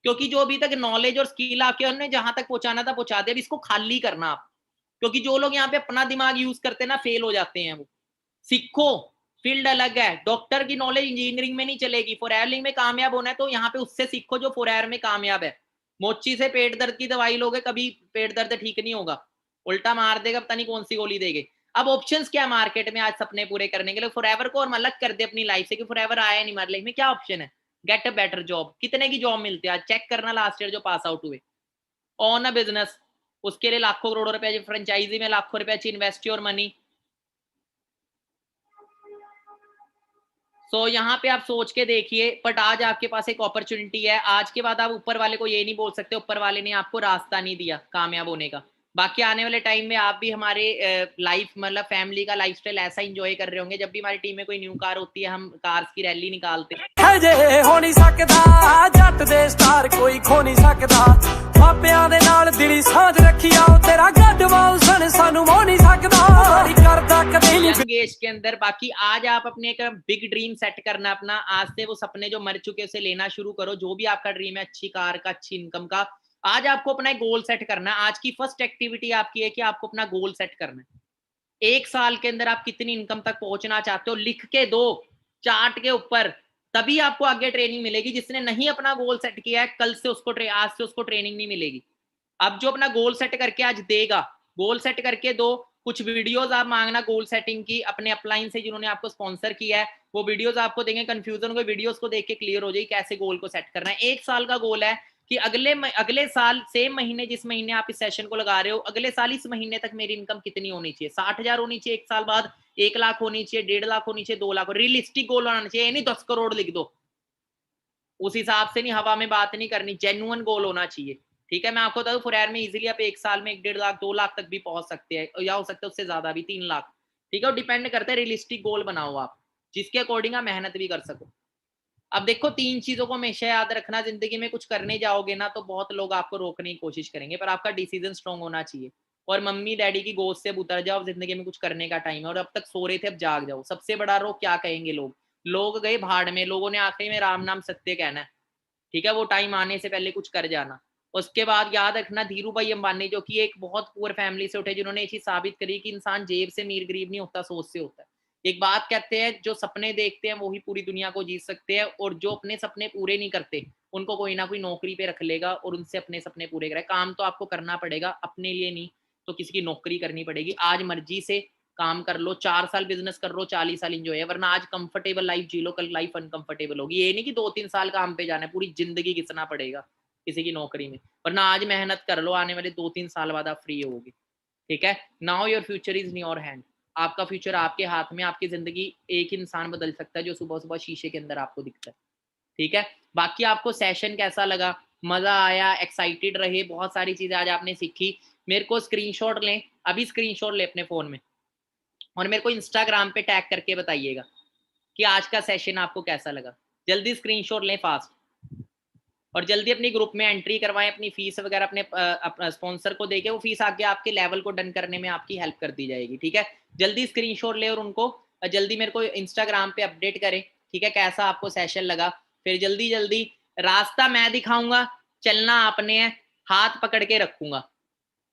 क्योंकि जो अभी तक नॉलेज और स्किल आपके उन्होंने जहां तक पहुंचाना था पहुंचा दिया, अब इसको खाली करना आप, क्योंकि जो लोग यहाँ पे अपना दिमाग यूज करते हैं ना, फेल हो जाते हैं। वो सीखो, फील्ड अलग है। डॉक्टर की नॉलेज इंजीनियरिंग में नहीं चलेगी। फॉरएवरिंग में कामयाब होना है तो यहाँ पे उससे सीखो जो फॉरएवर में कामयाब है। मोची से पेट दर्द की दवाई लोगे, कभी पेट दर्द ठीक नहीं होगा, उल्टा मार देगा, पता नहीं कौन सी गोली देगे। अब ऑप्शंस क्या मार्केट में आज सपने पूरे करने के लिए? फॉरएवर को और अलग कर दे अपनी लाइफ से कि फॉरएवर आया नहीं हमारी लाइफ में, क्या ऑप्शन है? Get a better job. कितने की जॉब मिलती है आज? चेक करना लास्ट ईयर जो पास आउट हुए। ऑन अ बिजनेस, उसके लिए लाखों करोड़ों रुपए, फ्रेंचाइजी में लाखों रुपए चाहिए, इन्वेस्ट योर मनी। सो यहाँ पे आप सोच के देखिए, बट आज आपके पास एक अपॉर्चुनिटी है। आज के बाद आप ऊपर वाले को ये नहीं बोल सकते ऊपर वाले ने आपको रास्ता नहीं दिया कामयाब होने का। बाकी आने वाले टाइम में आप भी हमारे लाइफ मतलब फैमिली का लाइफस्टाइल ऐसा एंजॉय कर रहे होंगे। जब भी हमारी टीम में कोई न्यू कार होती है, हम कार्स की रैली निकालते हैं। जे हो नहीं सकता जट दे स्टार कोई खो नहीं सकता, मापियां दे नाल दिली सांझ रखी आओ, तेरा गढ़वाल सन सानू हो नहीं सकता, बड़ी करदा कदे नहीं गेश के अंदर। बाकी आज आप अपने एक बिग ड्रीम सेट करना अपना। आज से वो सपने जो मर चुके उसे लेना शुरू करो। जो भी आपका ड्रीम है, अच्छी कार का, अच्छी इनकम का, आज आपको अपना एक गोल सेट करना है। आज की फर्स्ट एक्टिविटी आपकी है कि आपको अपना गोल सेट करना है। 1 साल के अंदर आप कितनी इनकम तक पहुंचना चाहते हो, लिख के दो चार्ट के ऊपर, तभी आपको आगे ट्रेनिंग मिलेगी। जिसने नहीं अपना गोल सेट किया है, कल से उसको आज से उसको ट्रेनिंग नहीं मिलेगी। अब जो अपना गोल सेट करके आज देगा, गोल सेट करके दो। कुछ वीडियोस आप मांगना गोल सेटिंग की अपने अपलाइन से जिन्होंने आपको स्पॉन्सर किया है, वो वीडियोस आपको देंगे। कंफ्यूजन को वीडियोस को देख के क्लियर हो जाएगी कैसे गोल को सेट करना है। 1 साल का गोल है कि अगले साल सेम महीने, जिस महीने आप इस सेशन को लगा रहे हो, अगले साल इस महीने तक मेरी इनकम कितनी होनी चाहिए? 60,000 होनी चाहिए 1 साल बाद, 1 लाख होनी चाहिए, 1.5 लाख होनी चाहिए, 2 लाख। रियलिस्टिक गोल होना चाहिए, नहीं 10 करोड़ लिख दो। उस हिसाब से नहीं, हवा में बात नहीं करनी, जेन्युइन गोल होना चाहिए। ठीक है, मैं आपको बता दूं फॉरएवर में इजीली आप 1 साल में 1.5 लाख 2 लाख तक भी पहुंच सकते हैं, या हो सकता है उससे ज्यादा भी, 3 लाख। ठीक है, वो डिपेंड करता है। रियलिस्टिक गोल बनाओ आप, जिसके अकॉर्डिंग आप मेहनत भी कर सको। अब देखो, 3 चीजों को हमेशा याद रखना। जिंदगी में कुछ करने जाओगे ना तो बहुत लोग आपको रोकने की कोशिश करेंगे, पर आपका डिसीजन स्ट्रॉन्ग होना चाहिए। और मम्मी डैडी की गोद से उतर जाओ, जिंदगी में कुछ करने का टाइम है। और अब तक सो रहे थे, अब जाग जाओ। सबसे बड़ा रोग क्या कहेंगे लोग? लोग गए भाड़ में, लोगों ने आखिरी में राम नाम सत्य कहना है। ठीक है, वो टाइम आने से पहले कुछ कर जाना। उसके बाद याद रखना, धीरू भाई अंबानी जो कि एक बहुत पुअर फैमिली से उठे, जिन्होंने ये चीज साबित करी कि इंसान जेब से अमीर गरीब नहीं होता, सोच से होता है। एक बात कहते हैं, जो सपने देखते हैं वो ही पूरी दुनिया को जीत सकते हैं, और जो अपने सपने पूरे नहीं करते उनको कोई ना कोई नौकरी पे रख लेगा और उनसे अपने सपने पूरे कराए। काम तो आपको करना पड़ेगा, अपने लिए नहीं तो किसी की नौकरी करनी पड़ेगी। आज मर्जी से काम कर लो, 4 साल बिजनेस कर लो, 40 साल इंजॉय है। वरना आज कंफर्टेबल लाइफ जी लो, कल लाइफ अनकंफर्टेबल होगी। ये नहीं कि 2-3 साल काम पे जाना है, पूरी जिंदगी घिसना पड़ेगा किसी की नौकरी में। वरना आज मेहनत कर लो, आने वाले 2-3 साल बाद आप फ्री होगे। ठीक है, now your future is in your hand. आपका फ्यूचर आपके हाथ में। आपकी जिंदगी एक इंसान बदल सकता है जो सुबह सुबह शीशे के अंदर आपको दिखता है। ठीक है, बाकी आपको सेशन कैसा लगा? मजा आया, एक्साइटेड रहे, बहुत सारी चीजें आज आपने सीखी। मेरे को स्क्रीनशॉट लें, अभी स्क्रीनशॉट ले अपने फोन में, और मेरे को इंस्टाग्राम पे टैग करके बताइएगा कि आज का सेशन आपको कैसा लगा। जल्दी स्क्रीनशॉट लें फास्ट, और जल्दी अपनी ग्रुप में एंट्री करवाएं। अपनी फीस वगैरह अपने स्पॉन्सर को देके, वो फीस आगे आपके लेवल को डन करने में आपकी हेल्प कर दी जाएगी। ठीक है, जल्दी स्क्रीनशॉट ले और उनको जल्दी मेरे को इंस्टाग्राम पे अपडेट करें। ठीक है, कैसा आपको सेशन लगा। फिर जल्दी जल्दी रास्ता मैं दिखाऊंगा, चलना आपने है, हाथ पकड़ के रखूंगा।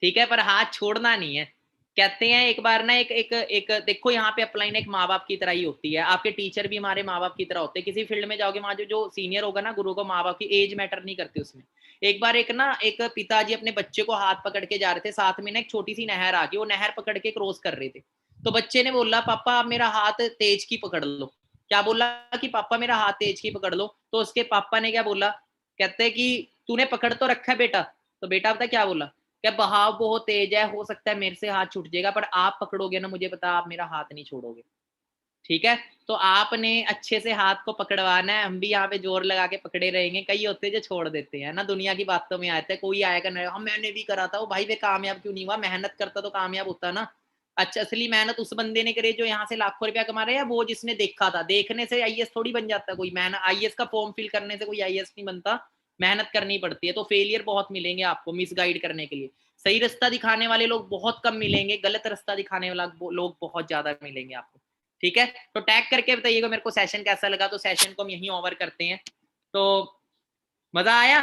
ठीक है, पर हाथ छोड़ना नहीं है। कहते हैं एक बार ना एक देखो, यहाँ पे अपलाइन एक माँ बाप की तरह ही होती है। आपके टीचर भी हमारे माँ बाप की तरह होते हैं। किसी फील्ड में जाओगे, वहां जो सीनियर होगा ना, गुरु को, माँ बाप की एज मैटर नहीं करती उसमें। एक बार एक पिताजी अपने बच्चे को हाथ पकड़ के जा रहे थे, साथ में ना एक छोटी सी नहर आ गई, वो नहर पकड़ के क्रॉस कर रहे थे। तो बच्चे ने बोला, पापा आप मेरा हाथ तेज की पकड़ लो। क्या बोला कि पापा मेरा हाथ तेज की पकड़ लो। तो उसके पापा ने क्या बोला, कहते कि तूने पकड़ तो रखा है बेटा। तो बेटा पता क्या बोला, क्या बहाव बहुत तेज है, हो सकता है मेरे से हाथ छूट जाएगा, पर आप पकड़ोगे ना, मुझे पता आप मेरा हाथ नहीं छोड़ोगे। ठीक है, तो आपने अच्छे से हाथ को पकड़वाना है। हम भी यहाँ पे जोर लगा के पकड़े रहेंगे। कई होते जो छोड़ देते हैं ना, दुनिया की बातों में आते हैं। कोई आएगा ना, हम मैंने भी करा था, वो भाई वे कामयाब क्यों नहीं हुआ? मेहनत करता तो कामयाब होता ना। अच्छा, असली मेहनत उस बंदे ने करी जो यहाँ से लाखों रुपया कमा रहे हैं, वो जिसने देखा था। देखने से आईएएस थोड़ी बन जाता कोई। मेहनत, आईएएस का फॉर्म फिल करने से कोई आईएएस नहीं बनता, मेहनत करनी पड़ती है। तो फेलियर बहुत मिलेंगे आपको मिसगाइड करने के लिए। सही रास्ता दिखाने वाले लोग बहुत कम मिलेंगे, गलत रास्ता दिखाने वाला लोग बहुत ज्यादा मिलेंगे आपको। ठीक है, तो टैग करके बताइएगा मेरे को सेशन कैसा लगा। तो सेशन को हम यहीं ओवर करते हैं। तो मजा आया?